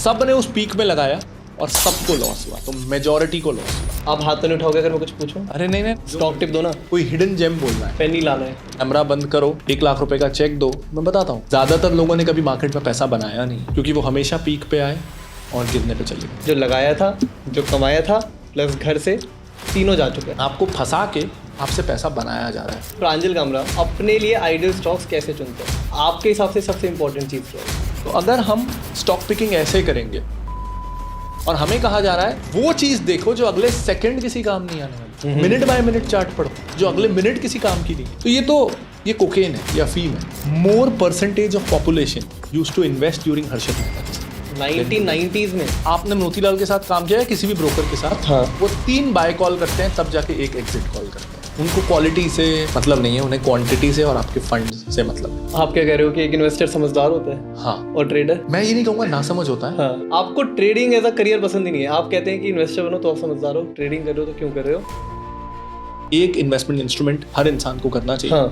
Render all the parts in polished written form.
सब ने उस पीक में लगाया और सबको लॉस हुआ, तो मेजॉरिटी को लॉस हुआ। आप हाथ तो नहीं उठाओगे अगर मैं कुछ पूछूं? अरे नहीं, स्टॉक टिप दो ना। कोई हिडन जेम बोलना है, पेन ही लाना है। कैमरा बंद करो, 1 लाख रुपए का चेक दो, मैं बताता हूँ। ज्यादातर लोगों ने कभी मार्केट में पैसा बनाया नहीं, क्योंकि वो हमेशा पीक पे आए और गिरने पे चले गए। जो लगाया था, जो कमाया था, प्लस घर से, तीनों जा चुके हैं। आपको फंसा के आपसे पैसा बनाया जा रहा है। प्रांजल कामरा अपने लिए आइडियल स्टॉक्स कैसे चुनते हैं? आपके हिसाब से सबसे इंपॉर्टेंट चीज़ क्या है? तो अगर हम स्टॉक पिकिंग ऐसे करेंगे और हमें कहा जा रहा है वो चीज देखो जो अगले सेकंड किसी काम नहीं आने वाली, मिनट बाय मिनट चार्ट पढ़ो जो अगले मिनट किसी काम की नहीं, तो ये कोकेन है या फीम है। More percentage of population used to invest during Harshad Mehta 1990s में। आपने मोतीलाल के साथ काम किया है, किसी भी ब्रोकर के साथ? हाँ। वो 3 बाय कॉल करते हैं, तब जाके एक एग्जिट कॉल करते हैं। उनको क्वालिटी से मतलब नहीं है, उन्हें क्वांटिटी से और आपके फंड से मतलब है। आप क्या कह रहे हो कि एक इन्वेस्टर समझदार होता है? हाँ। और ट्रेडर? मैं ये नहीं कहूँगा ना समझ होता है। हाँ। आपको ट्रेडिंग एज अ करियर पसंद ही नहीं है। आप कहते हैं कि इन्वेस्टर बनो तो आप समझदार हो, ट्रेडिंग कर रहे हो तो क्यों कर रहे हो? एक इन्वेस्टमेंट इंस्ट्रूमेंट हर इंसान को करना चाहिए। हाँ।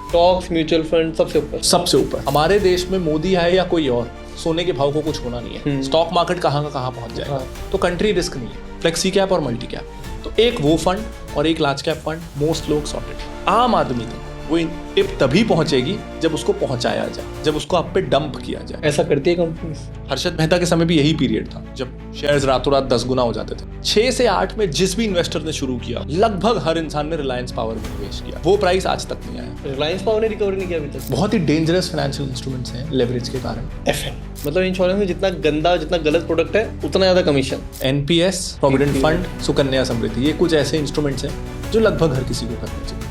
स्टॉक्स, म्यूचुअल फंड सबसे ऊपर। सबसे ऊपर। हमारे देश में मोदी है या कोई और, सोने के भाव को कुछ होना नहीं है। स्टॉक मार्केट कहाँ का कहाँ पहुंच जाएगा। हाँ। तो कंट्री रिस्क नहीं है, फ्लेक्सी कैप और मल्टी कैप। तो एक वो फंड और एक लार्ज कैप फंड, मोस्ट लोग सॉर्टेड। आम आदमी तो वो टिप तभी पहुंचेगी जब उसको पहुंचाया जाए, जब उसको आप पे डंप किया जाए। ऐसा करती है कंपनीज। हर्षद मेहता के समय भी यही पीरियड था जब शेयर्स रातों रात 10 गुना हो जाते थे। 6 से 8 में जिस भी इन्वेस्टर ने शुरू किया, लगभग हर इंसान ने रिलायंस पावर में निवेश किया। वो प्राइस आज तक नहीं आया। रिलायंस पावर ने रिकवर नहीं किया अभी तक। बहुत ही डेंजरस फाइनेंशियल इंस्ट्रूमेंट्स हैं लेवरेज के कारण। एफएन मतलब इंश्योरेंस में जितना गंदा, जितना गलत प्रोडक्ट है उतना ज्यादा commission. NPS, provident fund, Sukanya Samriddhi, ये कुछ ऐसे इंस्ट्रूमेंट्स हैं जो लगभग हर किसी को करने चाहिए।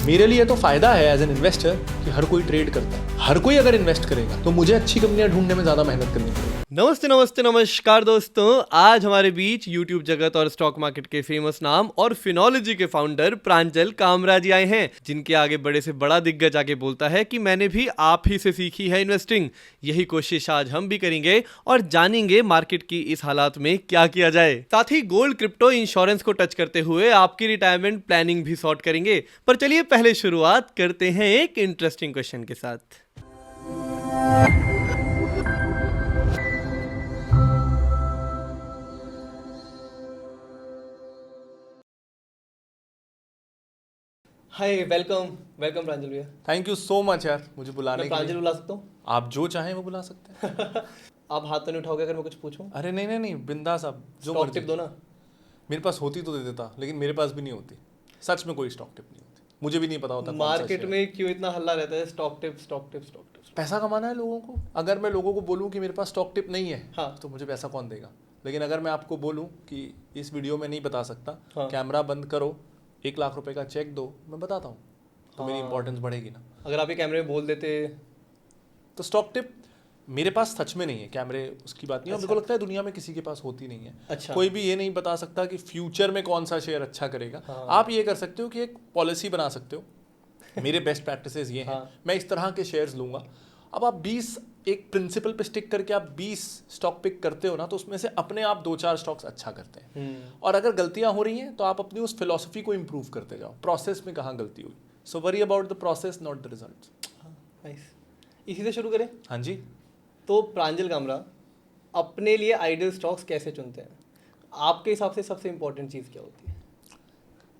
मेरे लिए तो फायदा है एज एन इन्वेस्टर कि हर कोई ट्रेड करता है। हर कोई अगर इन्वेस्ट करेगा तो मुझे अच्छी कंपनियां ढूंढने में ज्यादा मेहनत करनी पड़ेगी। नमस्ते नमस्कार दोस्तों, आज हमारे बीच यूट्यूब जगत और स्टॉक मार्केट के फेमस नाम और फिनोलॉजी के फाउंडर प्रांजल कामरा जी आए हैं, जिनके आगे बड़े से बड़ा दिग्गज आके बोलता है कि मैंने भी आप ही से सीखी है इन्वेस्टिंग। यही कोशिश आज हम भी करेंगे और जानेंगे मार्केट की इस हालात में क्या किया जाए। साथ ही गोल्ड, क्रिप्टो, इंश्योरेंस को टच करते हुए आपकी रिटायरमेंट प्लानिंग भी सॉर्ट करेंगे। पर चलिए पहले शुरुआत करते हैं एक इंटरेस्टिंग क्वेश्चन के साथ। हाय, वेलकम प्रांजल भैया। थैंक यू सो मच यार मुझे बुलाने के प्रांजल लिए। बुला सकता हूँ? आप जो चाहें वो बुला सकते हैं। आप हाथ तो नहीं उठाओगे अगर मैं कुछ पूछूं? अरे नहीं, बिंदास आप जो स्टॉक मर्जी। टिप दो ना। मेरे पास होती तो दे देता, लेकिन मेरे पास भी नहीं होती। सच में कोई स्टॉक टिप नहीं होती, मुझे भी नहीं पता होता। मार्केट में क्यों इतना हल्ला रहता है stock tip stock tip stock tip? पैसा कमाना है लोगों को। अगर मैं लोगों को बोलूं कि मेरे पास स्टॉक टिप नहीं है, हाँ। तो मुझे पैसा कौन देगा? लेकिन अगर मैं आपको बोलूं कि इस वीडियो में नहीं बता सकता, हाँ। कैमरा बंद करो, 1 लाख रुपए का चेक दो, मैं बताता हूँ, तो मेरी इंपॉर्टेंस बढ़ेगी ना। अगर आप ये कैमरे में बोल देते तो स्टॉक टिप मेरे पास सच में नहीं है। कैमरे उसकी बात नहीं है, मेरे को लगता है दुनिया में किसी के पास होती नहीं है। अच्छा। कोई भी ये नहीं बता सकता कि फ्यूचर में कौन सा शेयर अच्छा करेगा। हाँ। आप ये कर सकते हो कि एक पॉलिसी बना सकते हो। मेरे बेस्ट प्रैक्टिसेस ये हैं। हाँ। मैं इस तरह के शेयर्स लूंगा। अब आप 20 एक प्रिंसिपल पे स्टिक करके आप 20 स्टॉक पिक करते हो ना, तो उसमें से अपने आप 2-4 स्टॉक्स अच्छा करते हैं। और अगर गलतियां हो रही हैं तो आप अपनी उस फिलॉसफी को इंप्रूव करते जाओ। प्रोसेस में कहाँ गलती हुई, so worry about the process not the results. Nice. इसी से शुरू करें। हाँ जी। तो प्रांजल कामरा अपने लिए आइडियल स्टॉक्स कैसे चुनते हैं? आपके हिसाब से सबसे इंपॉर्टेंट चीज़ क्या होती है?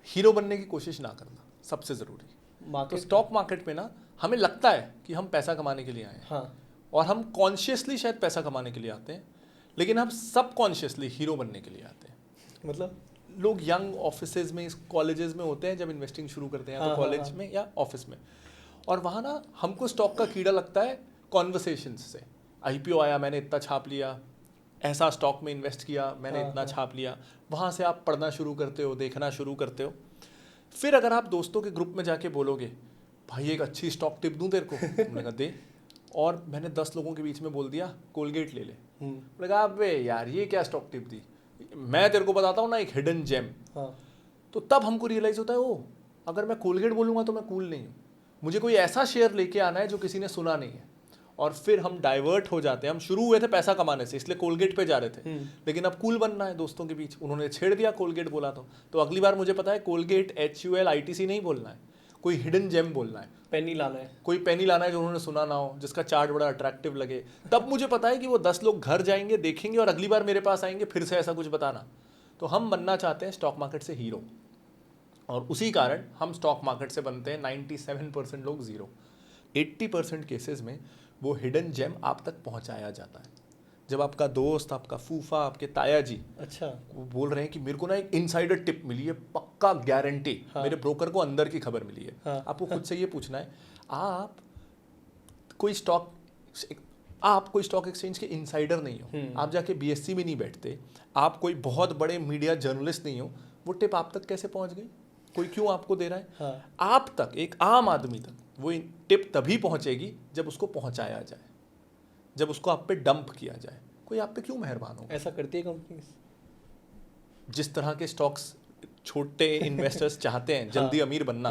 हीरो बनने की कोशिश ना करना सबसे ज़रूरी। तो मार्केट स्टॉक मार्केट में ना हमें लगता है कि हम पैसा कमाने के लिए आए हैं। हाँ। और हम कॉन्शियसली शायद पैसा कमाने के लिए आते हैं, लेकिन हम सब कॉन्शियसली हीरो बनने के लिए आते हैं। मतलब लोग यंग ऑफिसेज में, कॉलेजेस में होते हैं जब इन्वेस्टिंग शुरू करते हैं, या तो कॉलेज में या ऑफिस में, और वहाँ ना हमको स्टॉक का कीड़ा लगता है कॉन्वर्सेशंस से। आईपीओ आया, मैंने इतना छाप लिया, ऐसा स्टॉक में इन्वेस्ट किया, मैंने इतना छाप लिया। वहाँ से आप पढ़ना शुरू करते हो, देखना शुरू करते हो। फिर अगर आप दोस्तों के ग्रुप में जाके बोलोगे भाई एक अच्छी स्टॉक टिप दूं तेरे को, तुमने कहा दे, और मैंने 10 लोगों के बीच में बोल दिया कोलगेट ले ले, मैंने कहा अबे यार ये क्या स्टॉक टिप दी, मैं तेरे को बताता हूँ ना एक हिडन जेम। हाँ। तो तब हमको रियलाइज होता है ओ अगर मैं कोलगेट बोलूँगा तो मैं कूल नहीं हूँ, मुझे कोई ऐसा शेयर लेके आना है जो किसी ने सुना नहीं है। और फिर हम डाइवर्ट हो जाते हैं। हम शुरू हुए थे पैसा कमाने से, इसलिए कोलगेट पे जा रहे थे, लेकिन अब कूल बनना है दोस्तों के बीच। उन्होंने छेड़ दिया कोलगेट बोला तो अगली बार मुझे पता है कोलगेट HUL ITC नहीं बोलना है, कोई हिडन जेम बोलना है, पेनी लाना है, कोई पेनी लाना है जो उन्होंने सुना ना हो, जिसका चार्ट बड़ा अट्रैक्टिव लगे, तब मुझे पता है कि वो 10 लोग घर जाएंगे, देखेंगे और अगली बार मेरे पास आएंगे फिर से ऐसा कुछ बताना। तो हम बनना चाहते हैं स्टॉक मार्केट से हीरो, और उसी कारण हम स्टॉक मार्केट से बनते हैं 97% लोग जीरो। 80% केसेस में वो हिडन जेम आप तक पहुंचाया जाता है। जब आपका दोस्त, आपका फूफा, आपके ताया जी अच्छा, वो बोल रहे हैं कि मेरे को ना एक इनसाइडर टिप मिली है, पक्का गारंटी, हाँ, मेरे ब्रोकर को अंदर की खबर मिली है, हाँ, आपको खुद से ये पूछना है, आप कोई स्टॉक एक्सचेंज के इनसाइडर नहीं हो, आप जाके बीएससी में नहीं बैठते, आप कोई बहुत बड़े मीडिया जर्नलिस्ट नहीं हो, वो टिप आप तक कैसे पहुंच गई? कोई क्यों आपको दे रहा है? हाँ, आप तक, एक आम आदमी तक वो टिप तभी पहुंचेगी जब उसको पहुंचाया जाए, जब उसको आप पे डंप किया जाए। कोई आप पे क्यों मेहरबान होगा? ऐसा करती है कंपनीज? जिस तरह के स्टॉक्स छोटे इन्वेस्टर्स चाहते हैं जल्दी अमीर बनना,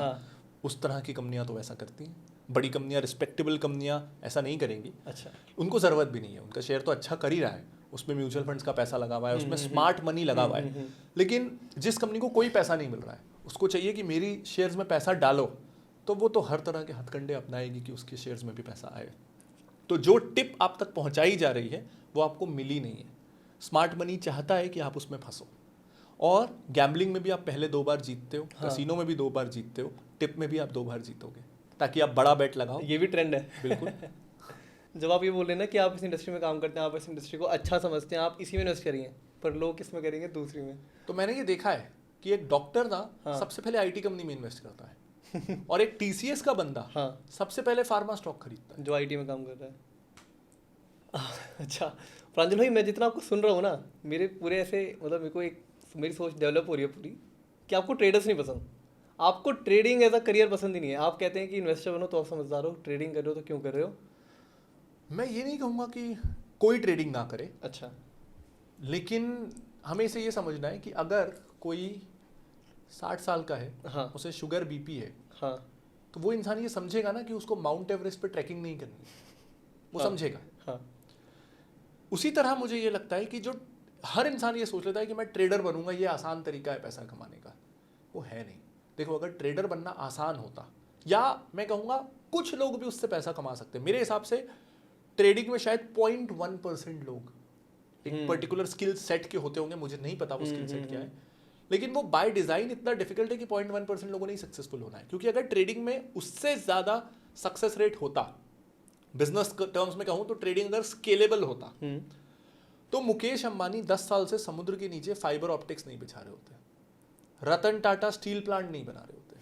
उस तरह की कंपनियां तो ऐसा करती हैं। बड़ी कंपनियां, रिस्पेक्टेबल कंपनियां ऐसा नहीं करेंगी। अच्छा, उनको ज़रूरत भी नहीं है, उनका शेयर तो अच्छा कर ही रहा है, उसमें म्यूचुअल फंड्स का पैसा लगा हुआ है, उसमें स्मार्ट मनी लगा हुआ है। लेकिन जिस कंपनी को कोई पैसा नहीं मिल रहा है, उसको चाहिए कि मेरी शेयर्स में पैसा डालो, तो वो तो हर तरह के हथकंडे अपनाएगी कि उसके शेयर्स में भी पैसा आए। तो जो टिप आप तक पहुंचाई जा रही है वो आपको मिली नहीं है। स्मार्ट मनी चाहता है कि आप उसमें फंसो, और गैम्बलिंग में भी आप पहले 2 बार जीतते हो, कैसीनो में भी 2 बार जीतते हो, टिप में भी आप 2 बार जीतोगे, ताकि आप बड़ा बेट लगाओ। ये भी ट्रेंड है। बिल्कुल। जब आप ये बोल रहे हैं ना कि आप इस इंडस्ट्री में काम करते हैं, आप इस इंडस्ट्री को अच्छा समझते हैं, आप इसी में इन्वेस्ट करिए, पर लोग किस में करेंगे? दूसरी में। तो मैंने ये देखा है कि एक डॉक्टर ना सबसे पहले आईटी कंपनी में इन्वेस्ट करता है, और एक टीसीएस का बंदा सबसे पहले फार्मा स्टॉक खरीदता है जो आईटी में काम कर रहा है। अच्छा प्रांजल भाई, मैं जितना आपको सुन रहा हूँ ना, मेरे पूरे ऐसे मतलब मेरे को एक मेरी सोच डेवलप हो रही है पूरी, कि आपको ट्रेडर्स नहीं पसंद, आपको ट्रेडिंग एज अ करियर पसंद ही नहीं है। आप कहते हैं कि इन्वेस्टर बनो तो आप समझदार हो, ट्रेडिंग कर रहे हो तो क्यों कर रहे हो? मैं ये नहीं कहूँगा कि कोई ट्रेडिंग ना करे, अच्छा, लेकिन हमें इसे ये समझना है कि अगर कोई 60 साल का है, हाँ, उसे शुगर बीपी है, हाँ, तो वो इंसान ये समझेगा ना कि उसको माउंट एवरेस्ट पे ट्रैकिंग नहीं करनी, वो समझेगा। हाँ, उसी तरह मुझे ये लगता है कि जो हर इंसान ये सोच लेता है कि मैं ट्रेडर बनूंगा, ये आसान तरीका है पैसा कमाने का, वो है नहीं। देखो, अगर ट्रेडर बनना आसान होता, या मैं कहूँगा कुछ लोग भी उससे पैसा कमा सकते हैं, मेरे हिसाब से ट्रेडिंग में शायद 0.1% लोग एक पर्टिकुलर स्किल सेट के होते होंगे, मुझे नहीं पता वो स्किल सेट क्या है, लेकिन वो बाय डिजाइन इतना डिफिकल्ट है कि 0.1% लोगों ने ही सक्सेसफुल होना है। क्योंकि अगर ट्रेडिंग में उससे ज़्यादा सक्सेस रेट होता, बिजनेस टर्म्स में कहूँ तो ट्रेडिंग अगर स्केलेबल होता, तो मुकेश अंबानी 10 साल से समुद्र के नीचे फाइबर ऑप्टिक्स नहीं बिछा रहे होते, रतन टाटा स्टील प्लांट नहीं बना रहे होते,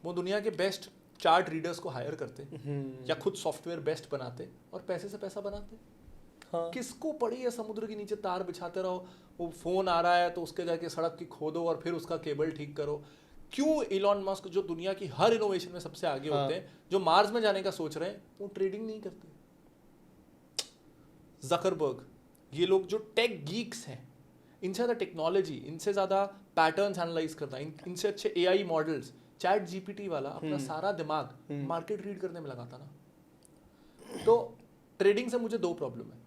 वो दुनिया के बेस्ट चार्ट रीडर्स को हायर करते या खुद सॉफ्टवेयर बेस्ट बनाते और पैसे से पैसा बनाते। हाँ, किसको पड़ी है समुद्र के नीचे तार बिछाते रहो, वो फोन आ रहा है तो उसके जाके सड़क की खोदो और फिर उसका केबल ठीक करो। क्यों इलॉन मस्क, जो दुनिया की हर इनोवेशन में सबसे आगे होते हैं, जो मार्स में जाने का सोच रहे हैं, वो ट्रेडिंग नहीं करते? जकरबर्ग, ये लोग जो टेक गीक्स हैं, इनसे ज़्यादा टेक्नोलॉजी, इनसे ज़्यादा पैटर्न्स एनालाइज करना, इनसे अच्छे एआई मॉडल्स, चैट जीपीटी वाला अपना सारा दिमाग मार्केट रीड करने में लगाता ना। तो ट्रेडिंग से मुझे 2 प्रॉब्लम है।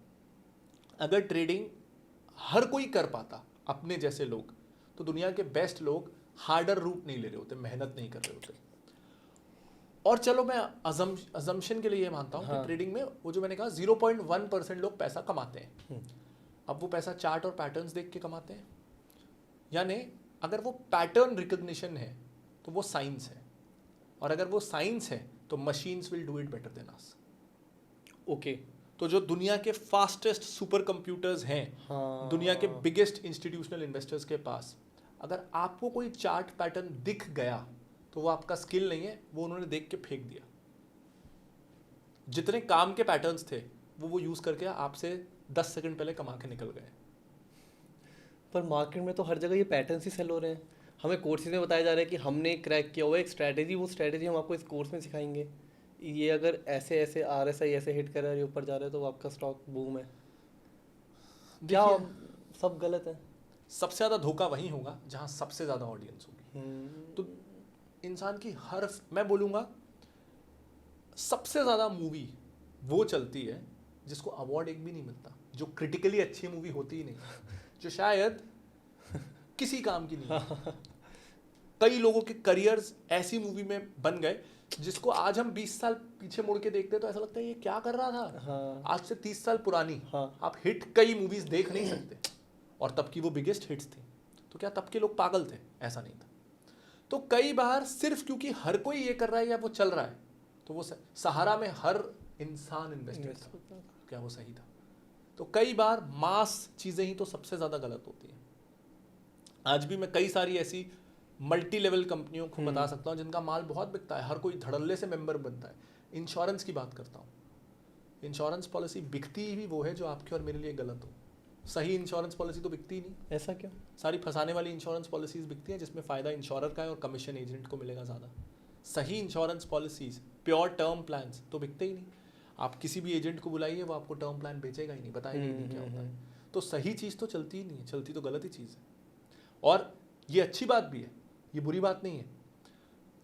अगर ट्रेडिंग हर कोई कर पाता, अपने जैसे लोग, तो दुनिया के बेस्ट लोग हार्डर रूट नहीं ले रहे होते, मेहनत नहीं कर रहे होते। और चलो मैं अजम्पशन के लिए ये मानता हूँ कि ट्रेडिंग में वो जो मैंने कहा 0.1% लोग पैसा कमाते हैं। अब वो पैसा चार्ट और पैटर्न्स देख के कमाते हैं, यानी अगर वो पैटर्न रिकग्निशन है तो वो साइंस है, और अगर वो साइंस है तो machines will do it better than us. Okay, तो जो दुनिया के फास्टेस्ट सुपर कंप्यूटर्स हैं, दुनिया के बिगेस्ट इंस्टीट्यूशनल इन्वेस्टर्स के पास, अगर आपको कोई चार्ट पैटर्न दिख गया तो वो आपका स्किल नहीं है, वो उन्होंने देख के फेंक दिया। जितने काम के पैटर्न्स थे वो यूज करके आपसे 10 सेकंड पहले कमा के निकल गए। पर मार्केट में तो हर जगह ये पैटर्न्स ही सेल हो रहे हैं। हमें कोर्सेज में बताया जा रहा है कि हमने क्रैक किया हुआ एक स्ट्रैटेजी, वो स्ट्रैटेजी हम आपको इस कोर्स में सिखाएंगे, ये अगर ऐसे ऐसे RSI ऐसे हिट कर रहा है, ऊपर जा रहा है, तो आपका स्टॉक बूम है। क्या सब गलत है? सबसे ज़्यादा धोखा वहीं होगा जहाँ सबसे ज़्यादा ऑडियंस होगी। तो इंसान की मैं बोलूँगा सबसे ज़्यादा मूवी वो चलती है जिसको अवार्ड एक भी नहीं मिलता, जो क्रिटिकली अच्छी मूवी होती ही नहीं, जो शायद किसी काम की नहीं है। कई लोगों के करियर्स ऐसी मूवी में बन गए जिसको आज हम 20 साल पीछे मुड़ के देखते हैं तो ऐसा लगता है ये क्या कर रहा था। हाँ। आज से 30 साल पुरानी हाँ। आप हिट कई मूवीज देख नहीं सकते, और तब की वो बिगेस्ट हिट्स थी। तो क्या तब के लोग पागल थे? ऐसा नहीं था। तो कई बार सिर्फ क्योंकि हर कोई ये कर रहा है या वो चल रहा है तो वो सहारा में हर इंसान इन्वेस्टेड था, क्या वो सही था? तो कई बार मास चीजें ही तो सबसे ज्यादा गलत होती हैं। आज भी मैं कई सारी ऐसी मल्टी लेवल कंपनियों को बता सकता हूँ जिनका माल बहुत बिकता है, हर कोई धड़ल्ले से मेंबर बनता है। इंश्योरेंस की बात करता हूँ, इंश्योरेंस पॉलिसी बिकती ही वो है जो आपके और मेरे लिए गलत हो। सही इंश्योरेंस पॉलिसी तो बिकती ही नहीं। ऐसा क्यों? सारी फंसाने वाली इंश्योरेंस पॉलिसीज बिकती हैं जिसमें फ़ायदा इंश्योरर का है और कमीशन एजेंट को मिलेगा ज़्यादा। सही insurance policies, pure term plans तो बिकते ही नहीं। आप किसी भी एजेंट को बुलाइए, वो आपको टर्म प्लान बेचेगा ही नहीं, बताएगा ही नहीं क्या होता है। तो सही चीज़ तो चलती ही नहीं है, चलती तो गलत ही चीज़ है। और ये अच्छी बात भी है, ये बुरी बात नहीं है।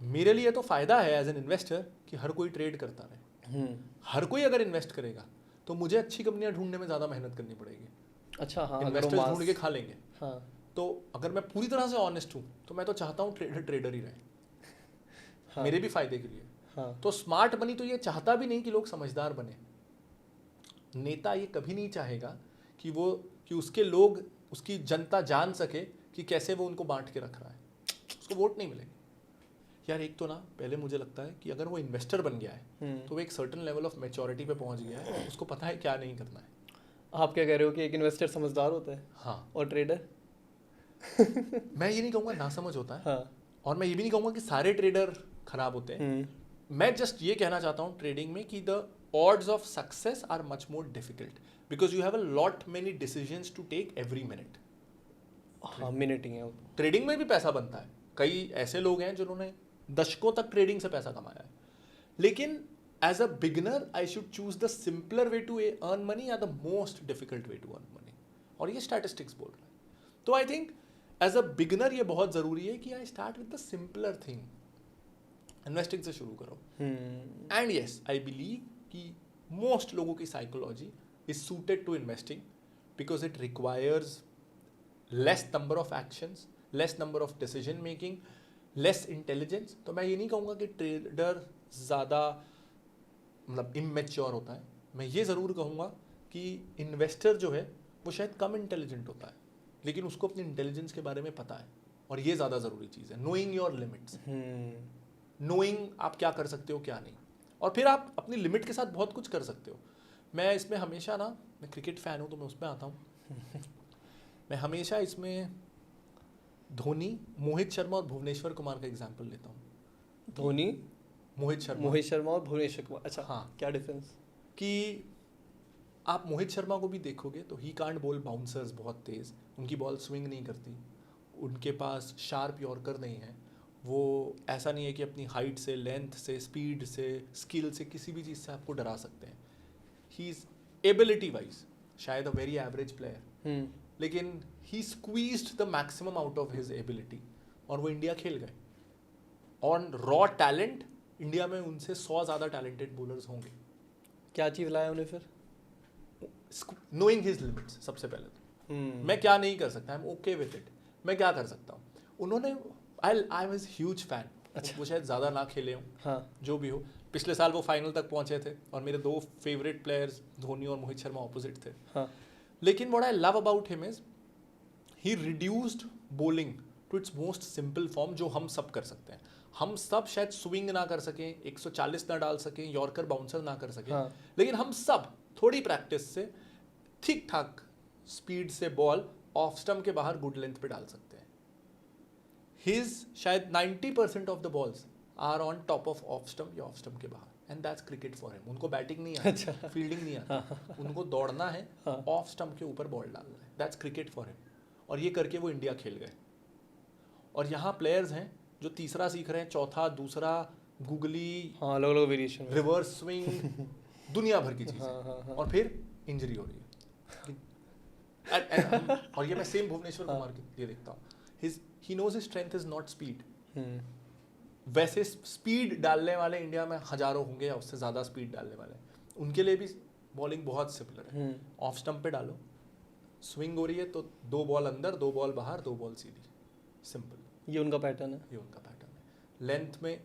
मेरे लिए तो फ़ायदा है एज एन इन्वेस्टर कि हर कोई ट्रेड करता रहे। हर कोई अगर इन्वेस्ट करेगा तो मुझे अच्छी कंपनियां ढूंढने में ज़्यादा मेहनत करनी पड़ेगी। अच्छा, हाँ, इन्वेस्टर्स ढूंढ के खा लेंगे। हाँ। तो अगर मैं पूरी तरह से ऑनेस्ट हूँ तो मैं तो चाहता हूँ ट्रेडर ही रहे। हाँ। मेरे भी फायदे के लिए। हाँ। तो स्मार्ट मनी तो ये चाहता भी नहीं कि लोग समझदार बने। नेता ये कभी नहीं चाहेगा कि उसके लोग, उसकी जनता जान सके कि कैसे वो उनको बांट के रख रहा है। उसको वोट नहीं मिलेगी। यार एक तो ना पहले मुझे लगता है कि अगर वो इन्वेस्टर बन गया है तो वो एक सर्टेन लेवल ऑफ मैच्योरिटी पे पहुंच गया है, उसको पता है क्या नहीं करना है। आप क्या कह रहे हो कि एक इन्वेस्टर समझदार होता है? हाँ। और ट्रेडर? मैं ये नहीं कहूँगा ना समझ होता है। हाँ। और मैं ये भी नहीं कहूँगा कि सारे ट्रेडर खराब होते हैं। मैं जस्ट ये कहना चाहता हूँ ट्रेडिंग में कि the odds of success are much more difficult because you have a lot many decisions to take every minute. हाँ, मिनट ही है। ट्रेडिंग में भी पैसा बनता है। कई ऐसे लोग हैं जिन्होंने दशकों तक ट्रेडिंग से पैसा कमाया है, लेकिन as a beginner I should choose the simpler way to earn money या the most difficult way to earn money. और ये स्टैटिस्टिक्स बोल रहा है। तो I think as a beginner ये बहुत ज़रूरी है कि I start with the simpler thing. Investing से शुरू करो। एंड येस आई बिलीव कि मोस्ट लोगों की psychology is suited to investing because it requires less number of actions, less number of decision making, less intelligence. तो मैं ये नहीं कहूँगा कि ट्रेडर ज़्यादा मतलब इमेच्योर होता है। मैं ये ज़रूर कहूँगा कि इन्वेस्टर जो है वो शायद कम इंटेलिजेंट होता है, लेकिन उसको अपनी इंटेलिजेंस के बारे में पता है। और ये ज़्यादा ज़रूरी चीज़ है, नोइंग योर लिमिट्स, नोइंग आप क्या कर सकते हो क्या नहीं। और फिर आप अपनी लिमिट के साथ बहुत कुछ कर सकते हो। मैं इसमें हमेशा ना, मैं क्रिकेट फ़ैन हूँ तो मैं उसमें आता हूँ। मैं हमेशा इसमें धोनी, मोहित शर्मा और भुवनेश्वर कुमार का एग्जाम्पल लेता हूँ। धोनी, मोहित शर्मा और भुवनेश्वर कुमार। अच्छा, हाँ, क्या डिफरेंस? कि आप मोहित शर्मा को भी देखोगे तो ही कांट बॉल बाउंसर्स बहुत तेज़, उनकी बॉल स्विंग नहीं करती, उनके पास शार्प यॉर्कर नहीं है। वो ऐसा नहीं है कि अपनी हाइट से, लेंथ से, स्पीड से, स्किल से, किसी भी चीज़ से आपको डरा सकते हैं। ही इज़ एबिलिटी वाइज शायद अ वेरी एवरेज प्लेयर, लेकिन he squeezed the maximum out of his ability और वो इंडिया खेल गए। और रॉ टैलेंट इंडिया में उनसे 100 ज़्यादा टैलेंटेड बॉलर्स होंगे। क्या चीज़ लाया उन्हें फिर? Knowing his limits. सबसे पहले तो मैं क्या नहीं कर सकता, I am okay with it, मैं क्या कर सकता हूँ। उन्होंने आई वाज ह्यूज फैन। अच्छा, वो शायद ज़्यादा ना खेले हों, हाँ, जो भी हो। पिछले साल वो फाइनल तक पहुँचे थे और मेरे 2 फेवरेट प्लेयर्स धोनी और मोहित शर्मा ऑपोजिट थे, हाँ। लेकिन what I love about him is he reduced bowling to its most simple form, जो हम सब कर सकते हैं। हम सब शायद स्विंग ना कर सकें, 140 ना डाल सकें, यॉर्कर बाउंसर ना कर सकें, हाँ। लेकिन हम सब थोड़ी प्रैक्टिस से ठीक ठाक स्पीड से बॉल ऑफ स्टंप के बाहर गुड लेंथ पे डाल सकते हैं। हिज शायद 90% of the balls are on top of stump या ऑफ स्टंप के बाहर, and that's cricket for him. उनको बैटिंग नहीं आती, अच्छा, फील्डिंग नहीं आती, उनको दौड़ना है, हाँ, ऑफ स्टंप के ऊपर बॉल डालना है, दैट्स क्रिकेट फॉर हिम। और ये करके वो इंडिया खेल गए। और यहाँ प्लेयर्स हैं जो तीसरा सीख रहे हैं, चौथा, दूसरा, गुगली, हाँ, अलग अलग वेरिएशन, रिवर्स स्विंग, दुनिया भर की चीज़ें, हाँ। और फिर इंजरी हो रही है। और ये मैं सेम भुवनेश्वर कुमार के लिए देखता हूँ। He knows his strength is not speed. वैसे स्पीड डालने वाले इंडिया में हजारों होंगे या उससे ज़्यादा स्पीड डालने वाले, उनके लिए भी बॉलिंग बहुत सिमिलर है। ऑफ स्टंप पे डालो, स्विंग हो रही है तो 2 बॉल अंदर, 2 बॉल बाहर, 2 बॉल सीधी, सिंपल। ये उनका पैटर्न है। ये उनका पैटर्न है। लेंथ में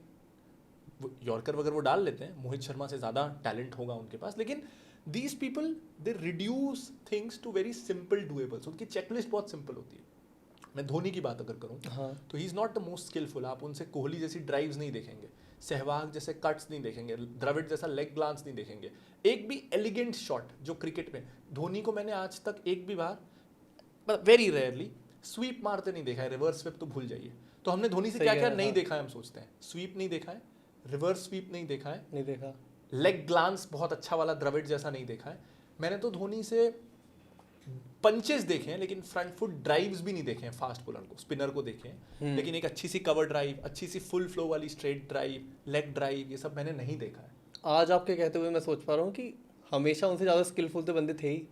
यॉर्कर वगैरह वो डाल लेते हैं, मोहित शर्मा से ज़्यादा टैलेंट होगा उनके पास, लेकिन these people they reduce things to very simple doables. उनकी चेकलिस्ट बहुत सिंपल होती है। मैं धोनी की बात अगर करूँ तो he is not the most skilful. आप उनसे कोहली जैसी ड्राइव्स नहीं देखेंगे, सहवाग जैसे कट्स नहीं देखेंगे, द्रविड़ जैसा लेग ग्लांस नहीं देखेंगे, एक भी एलिगेंट शॉट जो क्रिकेट में धोनी को मैंने आज तक एक भी बार वेरी रेयरली स्वीप मारते नहीं देखा है। रिवर्स स्वीप तो भूल जाइए। तो हमने धोनी से क्या क्या नहीं देखा है, हम सोचते हैं स्वीप नहीं देखा है, रिवर्स स्वीप नहीं देखा है, नहीं देखा, लेग ग्लांस बहुत अच्छा वाला द्रविड़ जैसा नहीं देखा है। मैंने तो धोनी से पंचेस देखे हैं लेकिन फ्रंट फुट ड्राइव्स भी नहीं देखे हैं। फास्ट बॉलर को, स्पिनर को देखे हैं, लेकिन एक अच्छी सी कवर ड्राइव, अच्छी सी फुल फ्लो वाली स्ट्रेट ड्राइव, लेग ड्राइव, ये सब मैंने नहीं देखा है। आज आपके कहते हुए मैं सोच पा रहा हूँ कि हमेशा उनसे ज़्यादा स्किलफुल तो बंदे थे ही,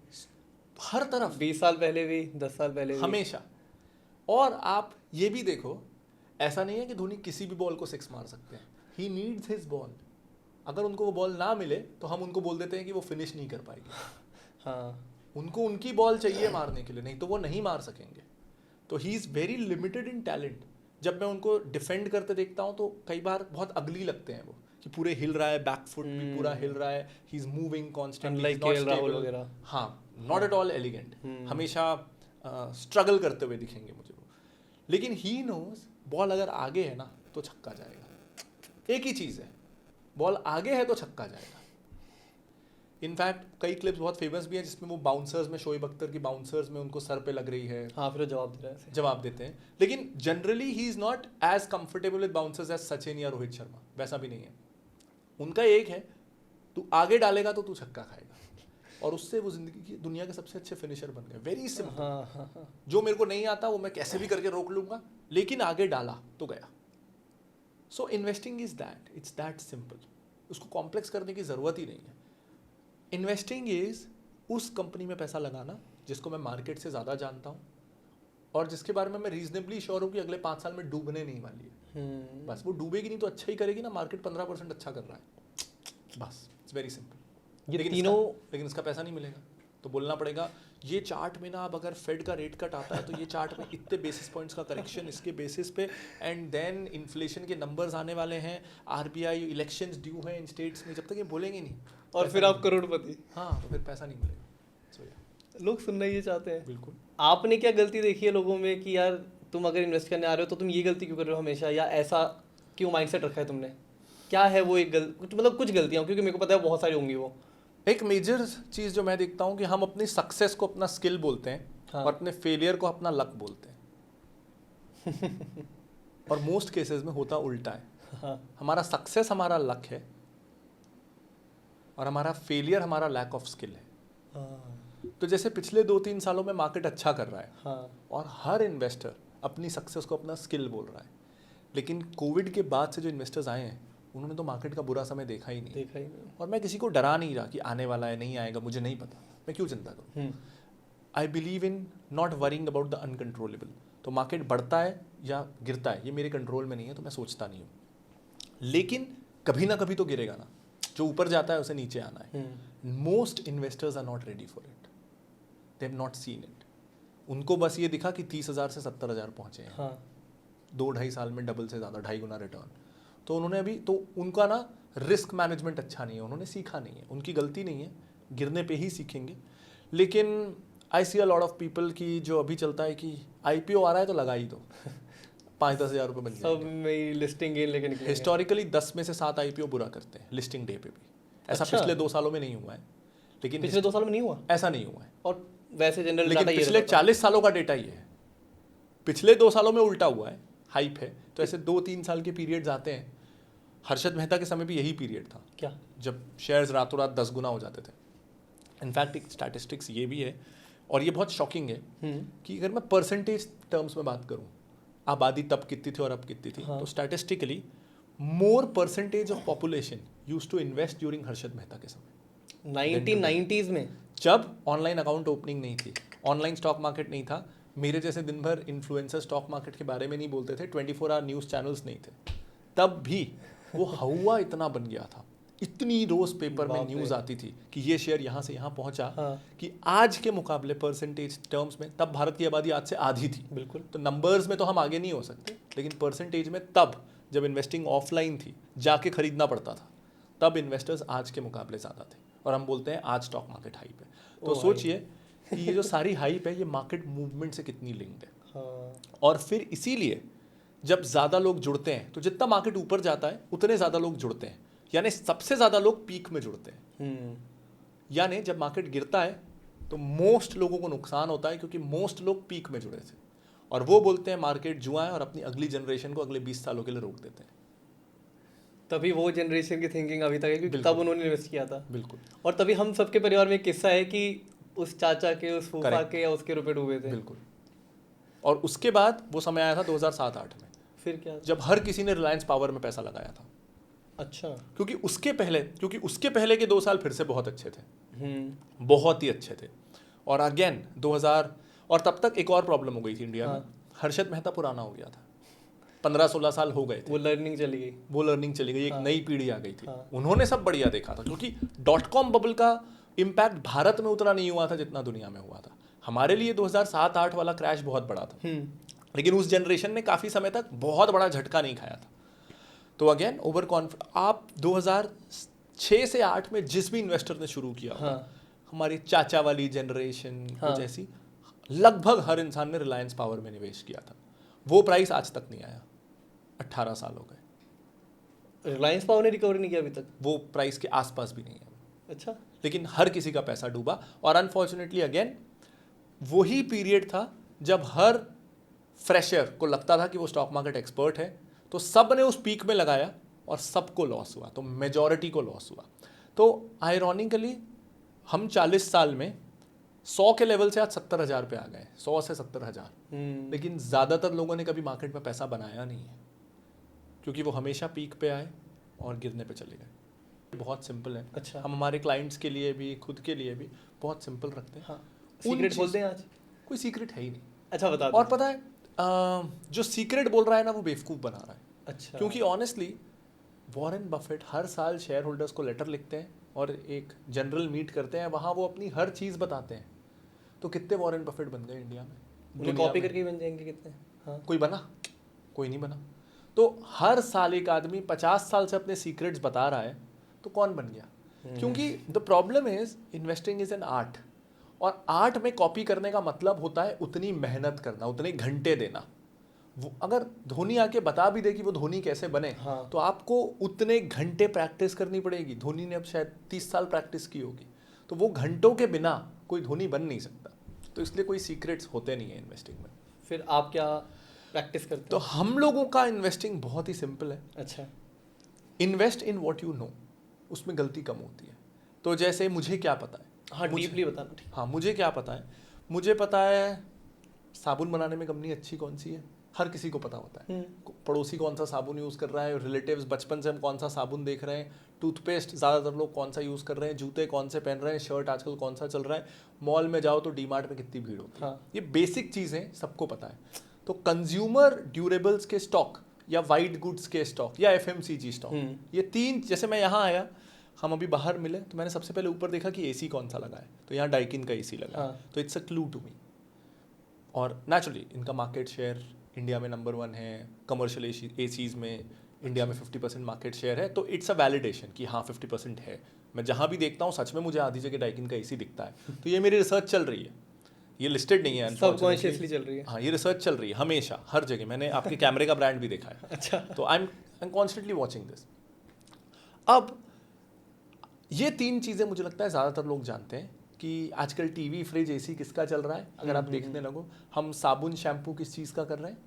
हर तरफ, 20 साल पहले भी, 10 साल पहले भी, हमेशा। और आप ये भी देखो, ऐसा नहीं है कि धोनी किसी भी बॉल को सिक्स मार सकते हैं। He needs his ball. अगर उनको वो बॉल ना मिले तो हम उनको बोल देते हैं कि वो फिनिश नहीं कर पाएगी। हाँ, उनको उनकी बॉल चाहिए मारने के लिए, नहीं तो वो नहीं मार सकेंगे। तो he is very limited in talent. जब मैं उनको डिफेंड करते देखता हूँ तो कई बार बहुत अगली लगते हैं वो, कि पूरे हिल रहा है, बैक फुट भी पूरा हिल रहा है, he is moving constantly, Rahul वगैरह। हाँ, नॉट एट ऑल एलिगेंट, हमेशा स्ट्रगल करते हुए दिखेंगे मुझे वो। लेकिन ही नोज बॉल अगर आगे है ना तो छक्का जाएगा। एक ही चीज़ है, बॉल आगे है तो छक्का जाएगा। इनफैक्ट कई क्लिप्स बहुत फेमस भी हैं जिसमें वो बाउंसर्स में, शोएब अख्तर की बाउंसर्स में उनको सर पे लग रही है, हाँ, फिर जवाब दे रहा है, जवाब देते हैं। लेकिन generally he is not as comfortable with bouncers as Sachin या रोहित शर्मा, वैसा भी नहीं है। उनका एक है, तू आगे डालेगा तो तू छक्का खाएगा, और उससे वो जिंदगी की दुनिया के सबसे अच्छे फिनिशर बन गए। Very simple. हाँ। जो मेरे को नहीं आता वो मैं कैसे भी करके रोक लूंगा, लेकिन आगे डाला तो गया। सो investing is that, it's that simple. उसको कॉम्प्लेक्स करने की ज़रूरत ही नहीं है। इन्वेस्टिंग इज उस कंपनी में पैसा लगाना जिसको मैं मार्केट से ज़्यादा जानता हूँ और जिसके बारे में मैं रीजनेबली श्योर हूँ कि अगले 5 साल में डूबने नहीं वाली है। बस वो डूबेगी नहीं तो अच्छा ही करेगी ना, मार्केट 15% अच्छा कर रहा है, बस इट्स वेरी सिंपल। लेकिन इसका पैसा नहीं मिलेगा तो बोलना पड़ेगा ये चार्ट में ना, अब अगर फेड का रेट कट आता है तो ये चार्ट में इतने बेसिस पॉइंट्स का करेक्शन इसके बेसिस पे, एंड देन इन्फ्लेशन के नंबर्स आने वाले हैं, आरबीआई इलेक्शंस ड्यू हैं इन स्टेट्स में, जब तक ये बोलेंगे नहीं और फिर आप करोड़पति। हाँ, तो फिर पैसा नहीं मिलेगा। लोग सुनना ये चाहते हैं। बिल्कुल। आपने क्या गलती देखी है लोगों में कि यार तुम अगर इन्वेस्ट करने आ रहे हो तो तुम ये गलती क्यों कर रहे हो हमेशा, या ऐसा क्यों माइंडसेट रखा है तुमने? क्या है वो एक मतलब कुछ गलतियाँ, क्योंकि मेरे को पता है बहुत सारी होंगी वो। एक मेजर चीज़ जो मैं देखता हूँ कि हम अपनी सक्सेस को अपना स्किल बोलते हैं, हाँ। और अपने फेलियर को अपना लक बोलते हैं। और मोस्ट केसेस में होता उल्टा है। हाँ। हमारा सक्सेस हमारा लक है और हमारा फेलियर हमारा लैक ऑफ स्किल है। हाँ। तो जैसे पिछले 2-3 सालों में मार्केट अच्छा कर रहा है, हाँ। और हर इन्वेस्टर अपनी सक्सेस को अपना स्किल बोल रहा है, लेकिन कोविड के बाद से जो इन्वेस्टर्स आए हैं उन्होंने तो मार्केट का बुरा समय देखा ही नहीं। और मैं किसी को डरा नहीं रहा कि आने वाला है, नहीं आएगा, मुझे नहीं पता, मैं क्यों चिंता करूँ। I believe in not worrying about the uncontrollable. तो मार्केट बढ़ता है या गिरता है ये मेरे कंट्रोल में नहीं है, तो मैं सोचता नहीं हूँ, लेकिन कभी ना कभी तो गिरेगा ना, जो ऊपर जाता है उसे नीचे आना है। Most investors are not ready for it, they have not seen it. उनको बस ये दिखा कि 30,000 से 70,000 पहुँचे हैं। हाँ। 2-2.5 साल में डबल से ज़्यादा, 2.5 गुना रिटर्न। तो उन्होंने अभी तो उनका ना रिस्क मैनेजमेंट अच्छा नहीं है, उन्होंने सीखा नहीं है, उनकी गलती नहीं है, गिरने पे ही सीखेंगे। लेकिन आई सी अ लॉट ऑफ पीपल की जो अभी चलता है कि IPO आ रहा है तो लगा ही दो, 5-10 हज़ार रुपये बन सब में लिस्टिंग गेन लेके निकलेंगे। हिस्टोरिकली 10 में से 7 IPO बुरा करते हैं लिस्टिंग डे पे भी। ऐसा पिछले 2 सालों में नहीं हुआ है, लेकिन पिछले 2 सालों में नहीं हुआ, ऐसा नहीं हुआ है। और वैसे जनरल लेकिन पिछले 40 सालों का डेटा ये है, पिछले 2 सालों में उल्टा हुआ है, हाइप है। तो ऐसे 2-3 साल के पीरियड्स आते हैं। हर्षद मेहता के समय भी यही पीरियड था, क्या, जब शेयर्स रातों रात 10 गुना हो जाते थे। इनफैक्ट एक स्टैटिस्टिक्स ये भी है, और ये बहुत शॉकिंग है, कि अगर मैं परसेंटेज टर्म्स में बात करूं, आबादी तब कितनी थी और अब कितनी थी, तो statistically more percentage of population used to invest during Harshad Mehta के समय, 1990s में, जब ऑनलाइन अकाउंट ओपनिंग नहीं थी, ऑनलाइन स्टॉक मार्केट नहीं था, मेरे जैसे दिन भर इन्फ्लुएंसर स्टॉक मार्केट के बारे में नहीं बोलते थे, 24 आवर न्यूज़ चैनल्स नहीं थे, तब भी वो हवा इतना बन गया था। इतनी रोज पेपर में बाप रे। न्यूज आती थी कि ये शेयर यहाँ से यहाँ पहुंचा, हाँ। कि आज के मुकाबले परसेंटेज टर्म्स में तब भारत की आबादी आज से आधी थी। बिल्कुल। तो नंबर्स में तो हम आगे नहीं हो सकते, लेकिन परसेंटेज में तब जब इन्वेस्टिंग ऑफलाइन थी, जाके खरीदना पड़ता था, तब इन्वेस्टर्स आज के मुकाबले ज़्यादा थे। और हम बोलते हैं आज स्टॉक मार्केट हाइप है। तो सोचिए कि ये जो सारी हाइप है ये मार्केट मूवमेंट से कितनी लिंक्ड है। हाँ। और फिर इसीलिए जब ज़्यादा लोग जुड़ते हैं तो जितना मार्केट ऊपर जाता है उतने ज़्यादा लोग जुड़ते हैं, यानी सबसे ज़्यादा लोग पीक में जुड़ते हैं। यानी जब मार्केट गिरता है तो मोस्ट लोगों को नुकसान होता है, क्योंकि मोस्ट लोग पीक में जुड़े थे और वो बोलते हैं मार्केट जुआ है और अपनी अगली जनरेशन को अगले 20 सालों के लिए रोक देते हैं। तभी वो जनरेशन की थिंकिंग अभी तक है, क्योंकि तब उन्होंने इन्वेस्ट किया था। बिल्कुल। और तभी हम सबके परिवार में एक किस्सा है कि उस चाचा के, उस फूफा Correct. के या उसके रुपए डूबे थे। बिल्कुल। और उसके बाद वो समय आया था 2007-8 में, फिर क्या? जब हर किसी ने रिलायंस पावर में पैसा लगाया था। अच्छा। क्योंकि उसके पहले के 2 साल फिर से बहुत अच्छे थे, बहुत ही अच्छे थे। और अगेन 2000, और तब तक एक और प्रॉब्लम हो गई थी इंडिया में, हर्षद मेहता पुराना हो गया था, 15-16 साल हो गए थे, वो लर्निंग चली गई, एक नई पीढ़ी आ गई थी। उन्होंने सब बढ़िया देखा था, क्योंकि .com बबल का इम्पैक्ट भारत में उतना नहीं हुआ था जितना दुनिया में हुआ था। हमारे लिए 2007-8 वाला क्रैश बहुत बड़ा था, लेकिन उस जनरेशन ने काफ़ी समय तक बहुत बड़ा झटका नहीं खाया था। तो अगेन ओवर कॉन्फिडेंस, आप 2006 से 8 में जिस भी इन्वेस्टर ने शुरू किया, हमारी चाचा वाली जनरेशन कुछ ऐसी, लगभग हर इंसान ने रिलायंस पावर में निवेश किया था। वो प्राइस आज तक नहीं आया, 18 साल हो गए। रिलायंस पावर ने रिकवर नहीं किया अभी तक, वो प्राइस के आसपास भी नहीं है। अच्छा। लेकिन हर किसी का पैसा डूबा, और अनफॉर्चुनेटली अगेन वही पीरियड था जब हर फ्रेशर को लगता था कि वो स्टॉक मार्केट एक्सपर्ट है, तो सब ने उस पीक में लगाया और सबको लॉस हुआ, तो मेजॉरिटी को लॉस हुआ। तो आयरॉनिकली हम 40 साल में 100 के लेवल से आज 70,000 पे आ गए, 100 से 70,000। लेकिन ज़्यादातर लोगों ने कभी मार्केट में पैसा बनाया नहीं है, क्योंकि वो हमेशा पीक पे आए और गिरने पे चले गए। बहुत सिंपल है। अच्छा। हम हमारे क्लाइंट्स के लिए भी, खुद के लिए भी बहुत सिंपल रखते हैं। हाँ। सीक्रेट बोलते हैं आज? कोई सीक्रेट है ही नहीं। अच्छा, बता। और पता है जो सीक्रेट बोल रहा है ना, वो बेवकूफ़ बना रहा है। अच्छा। क्योंकि ऑनेस्टली वॉरेन बफेट हर साल शेयर होल्डर्स को लेटर लिखते हैं और एक जनरल मीट करते हैं, वहाँ वो अपनी हर चीज़ बताते हैं। तो कितने वॉरेन बफेट बन गए इंडिया में? उन्हें कॉपी करके बन जाएंगे कितने? हाँ। कोई बना? कोई नहीं बना। तो हर साल एक आदमी 50 साल से अपने सीक्रेट्स बता रहा है, तो कौन बन गया? क्योंकि the problem is investing is an art, और आर्ट में कॉपी करने का मतलब होता है उतनी मेहनत करना, उतने घंटे देना। वो अगर धोनी आके बता भी दे कि वो धोनी कैसे बने, हाँ। तो आपको उतने घंटे प्रैक्टिस करनी पड़ेगी। धोनी ने अब शायद 30 साल प्रैक्टिस की होगी, तो वो घंटों के बिना कोई धोनी बन नहीं सकता। तो इसलिए कोई सीक्रेट्स होते नहीं है इन्वेस्टिंग में। फिर आप क्या प्रैक्टिस करते हो? तो हम लोगों का इन्वेस्टिंग बहुत ही सिंपल है। अच्छा। Invest in what you know, उसमें गलती कम होती है। तो जैसे मुझे क्या पता है, हाँ, डीपली बताना। ठीक। हाँ, मुझे क्या पता है? मुझे पता है साबुन बनाने में कंपनी अच्छी कौन सी है, हर किसी को पता होता है। पड़ोसी कौन सा साबुन यूज़ कर रहा है, रिलेटिव्स बचपन से हम कौन सा साबुन देख रहे हैं, टूथपेस्ट ज़्यादातर लोग कौन सा यूज़ कर रहे हैं, जूते कौन से पहन रहे हैं, शर्ट आजकल कौन सा चल रहा है, मॉल में जाओ तो डीमार्ट में कितनी भीड़ होती है। हाँ। ये बेसिक चीज़ें सबको पता है। तो कंज्यूमर ड्यूरेबल्स के स्टॉक या वाइट गुड्स के स्टॉक या FMCG स्टॉक, ये तीन, जैसे मैं यहाँ आया, हम अभी बाहर मिले तो मैंने सबसे पहले ऊपर देखा कि AC कौन सा लगा है, तो यहाँ डाइकिन का AC लगा है। तो it's a clue to me. और नेचुरली इनका मार्केट शेयर इंडिया में नंबर 1 है, कमर्शियल ACs में इंडिया में 50% मार्केट शेयर है, तो इट्स अ वैलिडेशन कि हाँ 50% है। मैं जहाँ भी देखता हूँ सच में मुझे आधी जगह डाइकिन का AC दिखता है। तो ये मेरी रिसर्च चल रही है, ये लिस्टेड नहीं है, सबकॉन्शियसली चल रही है। हाँ, ये रिसर्च चल रही है हमेशा, हर जगह। मैंने आपके कैमरे का ब्रांड भी देखा है। अच्छा। तो I am constantly watching this. अब ये 3 चीज़ें मुझे लगता है ज़्यादातर लोग जानते हैं कि आजकल टीवी, फ्रिज, AC किसका चल रहा है। अगर आप देखने लगो, हम साबुन शैम्पू किस चीज़ का कर रहे हैं,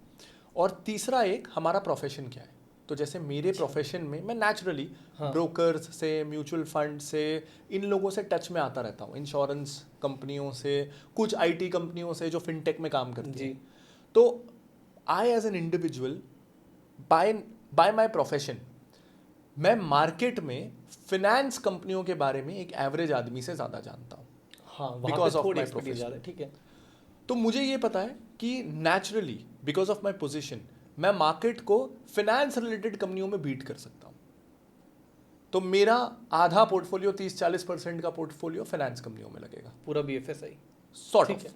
और तीसरा एक हमारा प्रोफेशन क्या है। तो जैसे मेरे प्रोफेशन में मैं नेचुरली ब्रोकर्स से, म्यूचुअल फंड से, इन लोगों से टच में आता रहता हूँ, इंश्योरेंस कंपनियों से, कुछ IT कंपनियों से जो फिनटेक में काम करती हैं। तो I as an individual by my profession, मैं मार्केट में फिनेंस कंपनियों के बारे में एक एवरेज आदमी से ज़्यादा जानता हूँ। हाँ, बिकॉज ऑफ माई प्रोफेशन। ठीक है। तो मुझे ये पता है कि naturally because of my position मैं मार्केट को फिनेंस रिलेटेड कंपनियों में बीट कर सकता हूँ। तो मेरा आधा पोर्टफोलियो 30-40% का पोर्टफोलियो फाइनेंस कंपनियों में लगेगा, पूरा BFSI सॉर्ट ऑफ।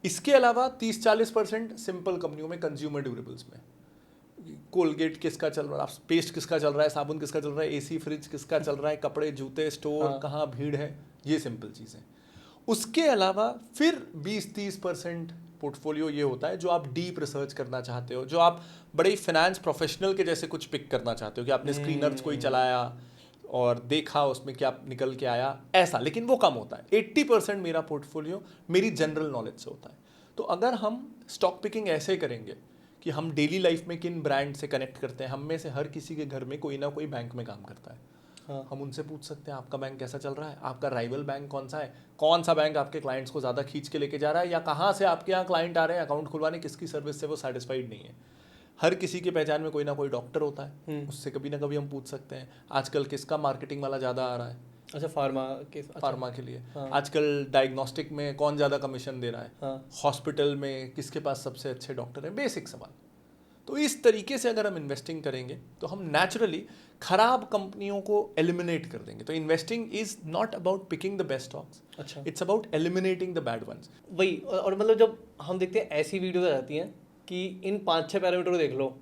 इसके अलावा 30-40% सिंपल कंपनियों में, कंज्यूमर ड्यूरेबल्स में, कोलगेट किसका चल रहा है, पेस्ट किसका चल रहा है, साबुन किसका चल रहा है, एसी फ्रिज किसका चल रहा है, कपड़े जूते स्टोर कहाँ भीड़ है, ये सिंपल चीज़ें। उसके अलावा फिर 20-30% पोर्टफोलियो ये होता है जो आप डीप रिसर्च करना चाहते हो, जो आप बड़े फाइनेंस प्रोफेशनल के जैसे कुछ पिक करना चाहते हो कि आपने स्क्रीनर्स कोई चलाया और देखा उसमें क्या निकल के आया, ऐसा। लेकिन वो कम होता है। 80% मेरा पोर्टफोलियो मेरी जनरल नॉलेज से होता है। तो अगर हम स्टॉक पिकिंग ऐसे करेंगे कि हम डेली लाइफ में किन ब्रांड से कनेक्ट करते हैं, हम में से हर किसी के घर में कोई ना कोई बैंक में काम करता है, हम उनसे पूछ सकते हैं आपका बैंक कैसा चल रहा है, आपका राइवल बैंक कौन सा है, कौन सा बैंक आपके क्लाइंट्स को ज़्यादा खींच के लेके जा रहा है, या कहाँ से आपके यहाँ क्लाइंट आ रहे हैं अकाउंट खुलवाने, किसकी सर्विस से वो सेटिस्फाइड नहीं है। हर किसी की पहचान में कोई ना कोई डॉक्टर होता है, उससे कभी ना कभी हम पूछ सकते हैं आजकल किसका मार्केटिंग वाला ज़्यादा आ रहा है। अच्छा, फार्मा के लिए आजकल डायग्नोस्टिक में कौन ज़्यादा कमीशन दे रहा है, हॉस्पिटल में किसके पास सबसे अच्छे डॉक्टर हैं, बेसिक सवाल। तो इस तरीके से अगर हम इन्वेस्टिंग करेंगे तो हम नेचुरली खराब कंपनियों को एलिमिनेट कर देंगे। तो investing is not about picking the best stocks, अच्छा, it's about eliminating the bad ones. वही। और मतलब जब हम देखते हैं ऐसी वीडियोज आ जाती हैं कि इन 5-6 पैरामीटर को देख लो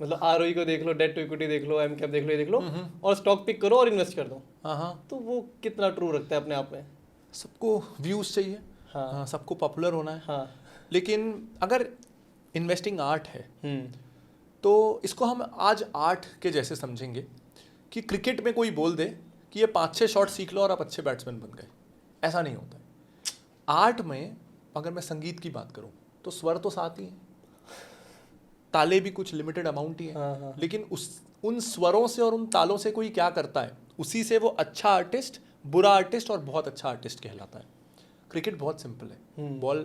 मतलब ROE को देख लो, डेट टू इक्विटी देख लो, MCAP देख लो, ये देख लो, और स्टॉक पिक करो और इन्वेस्ट कर दो। हाँ, तो वो कितना ट्रू रखता है अपने आप में? सबको व्यूज चाहिए, हाँ, सबको पॉपुलर होना है, हाँ। लेकिन अगर इन्वेस्टिंग आर्ट है तो इसको हम आज आर्ट के जैसे समझेंगे कि क्रिकेट में कोई बोल दे कि ये 5-6 शॉट सीख लो और आप अच्छे बैट्समैन बन गए, ऐसा नहीं होता है। आर्ट में अगर मैं संगीत की बात करूं तो स्वर तो साथ ही हैं, ताले भी कुछ लिमिटेड अमाउंट ही है, लेकिन उन स्वरों से और उन तालों से कोई क्या करता है, उसी से वो अच्छा आर्टिस्ट, बुरा आर्टिस्ट और बहुत अच्छा आर्टिस्ट कहलाता है। क्रिकेट बहुत सिंपल है,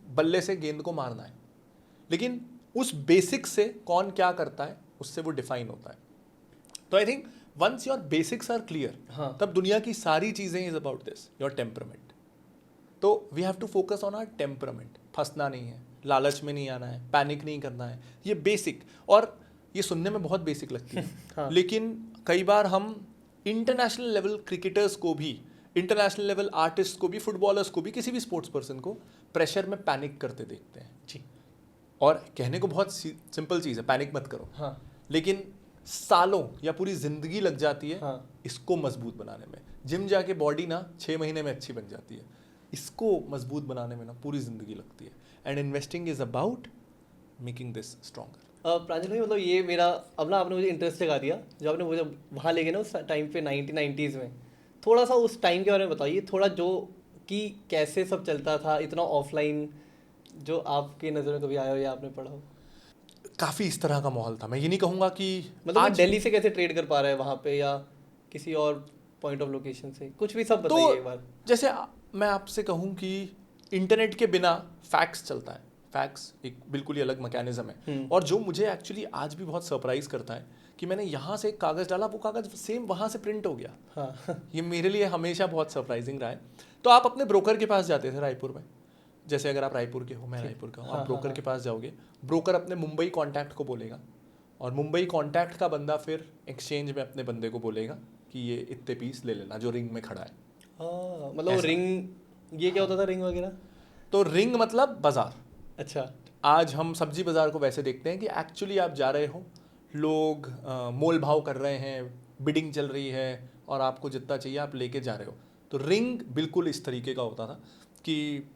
बल्ले से गेंद को मारना है, लेकिन उस बेसिक से कौन क्या करता है उससे वो डिफाइन होता है। तो I think once your basics are clear, तब दुनिया की सारी चीजें is about this, your temperament. तो we have to focus on our temperament. फंसना नहीं है, लालच में नहीं आना है, पैनिक नहीं करना है, ये बेसिक। और ये सुनने में बहुत बेसिक लगती है लेकिन कई बार हम इंटरनेशनल लेवल क्रिकेटर्स को भी, इंटरनेशनल लेवल आर्टिस्ट को भी, फुटबॉलर्स को भी, किसी भी स्पोर्ट्स पर्सन को प्रेशर में पैनिक करते देखते हैं जी। और कहने को बहुत सिंपल चीज़ है, पैनिक मत करो, लेकिन सालों या पूरी जिंदगी लग जाती है इसको मजबूत बनाने में। जिम जाके बॉडी ना 6 महीने में अच्छी बन जाती है, इसको मजबूत बनाने में ना पूरी जिंदगी लगती है। And investing is about making this stronger. Pranjal भाई, मतलब ये मेरा अब ना आपने मुझे इंटरेस्ट जगा दिया, जो आपने मुझे वहाँ ले गए ना उस टाइम पे 1990s में। थोड़ा सा उस टाइम के बारे में बताइए थोड़ा, जो कि कैसे सब चलता था, इतना ऑफलाइन, जो आपकी नज़र में कभी आया हो या आपने पढ़ा हो। काफ़ी इस तरह का माहौल था। मैं ये नहीं कहूँगा कि मतलब आज दिल्ली से कैसे ट्रेड कर पा रहा है वहाँ पे, या किसी और पॉइंट ऑफ लोकेशन से, कुछ भी सब बताइए एक बार। जैसे मैं आपसे कहूँ कि इंटरनेट के बिना फैक्स चलता है, फैक्स एक बिल्कुल ही अलग मैकेनिज्म है। और जो मुझे एक्चुअली आज भी बहुत सरप्राइज करता है कि मैंने यहाँ से एक कागज़ डाला, वो कागज़ सेम वहाँ से प्रिंट हो गया। ये मेरे लिए हमेशा बहुत सरप्राइजिंग रहा है। तो आप अपने ब्रोकर के पास जाते थे रायपुर में, जैसे अगर आप रायपुर के हो, मैं रायपुर का हूँ, आप ब्रोकर के पास जाओगे, ब्रोकर अपने मुंबई कॉन्टैक्ट को बोलेगा और मुंबई कॉन्टैक्ट का बंदा फिर एक्सचेंज में अपने बंदे को बोलेगा कि ये इतने पीस ले लेना जो रिंग में खड़ा है। मतलब रिंग, ये क्या होता था रिंग वगैरह? तो रिंग मतलब बाजार। अच्छा। आज हम सब्जी बाजार को वैसे देखते हैं कि एक्चुअली आप जा रहे हो, लोग मोल भाव कर रहे हैं, बिडिंग चल रही है और आपको जितना चाहिए आप लेके जा रहे हो। तो रिंग बिल्कुल इस तरीके का होता था कि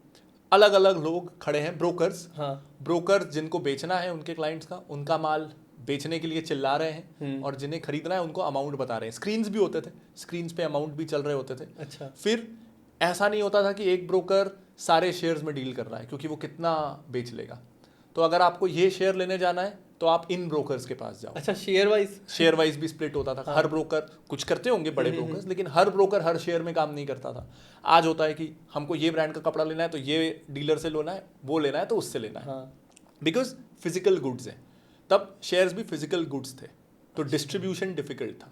अलग अलग लोग खड़े हैं, ब्रोकर्स, ब्रोकर जिनको बेचना है उनके क्लाइंट्स का, उनका माल बेचने के लिए चिल्ला रहे हैं और जिन्हें खरीदना है उनको अमाउंट बता रहे हैं। स्क्रीन्स भी होते थे, स्क्रीन्स पे अमाउंट भी चल रहे होते थे। अच्छा। फिर ऐसा नहीं होता था कि एक ब्रोकर सारे शेयर्स में डील कर रहा है, क्योंकि वो कितना बेच लेगा। तो अगर आपको ये शेयर लेने जाना है तो आप इन ब्रोकर्स के पास जाओ। अच्छा, शेयर वाइज भी स्प्लिट होता था। हर ब्रोकर कुछ करते होंगे बड़े ब्रोकर्स, लेकिन हर ब्रोकर हर शेयर में काम नहीं करता था। आज होता है कि हमको ये ब्रांड का कपड़ा लेना है तो ये डीलर से लेना है, वो लेना है तो उससे लेना है, बिकॉज फिजिकल गुड्स है। तब शेयर्स भी फिजिकल गुड्स थे, तो डिस्ट्रीब्यूशन डिफिकल्ट था।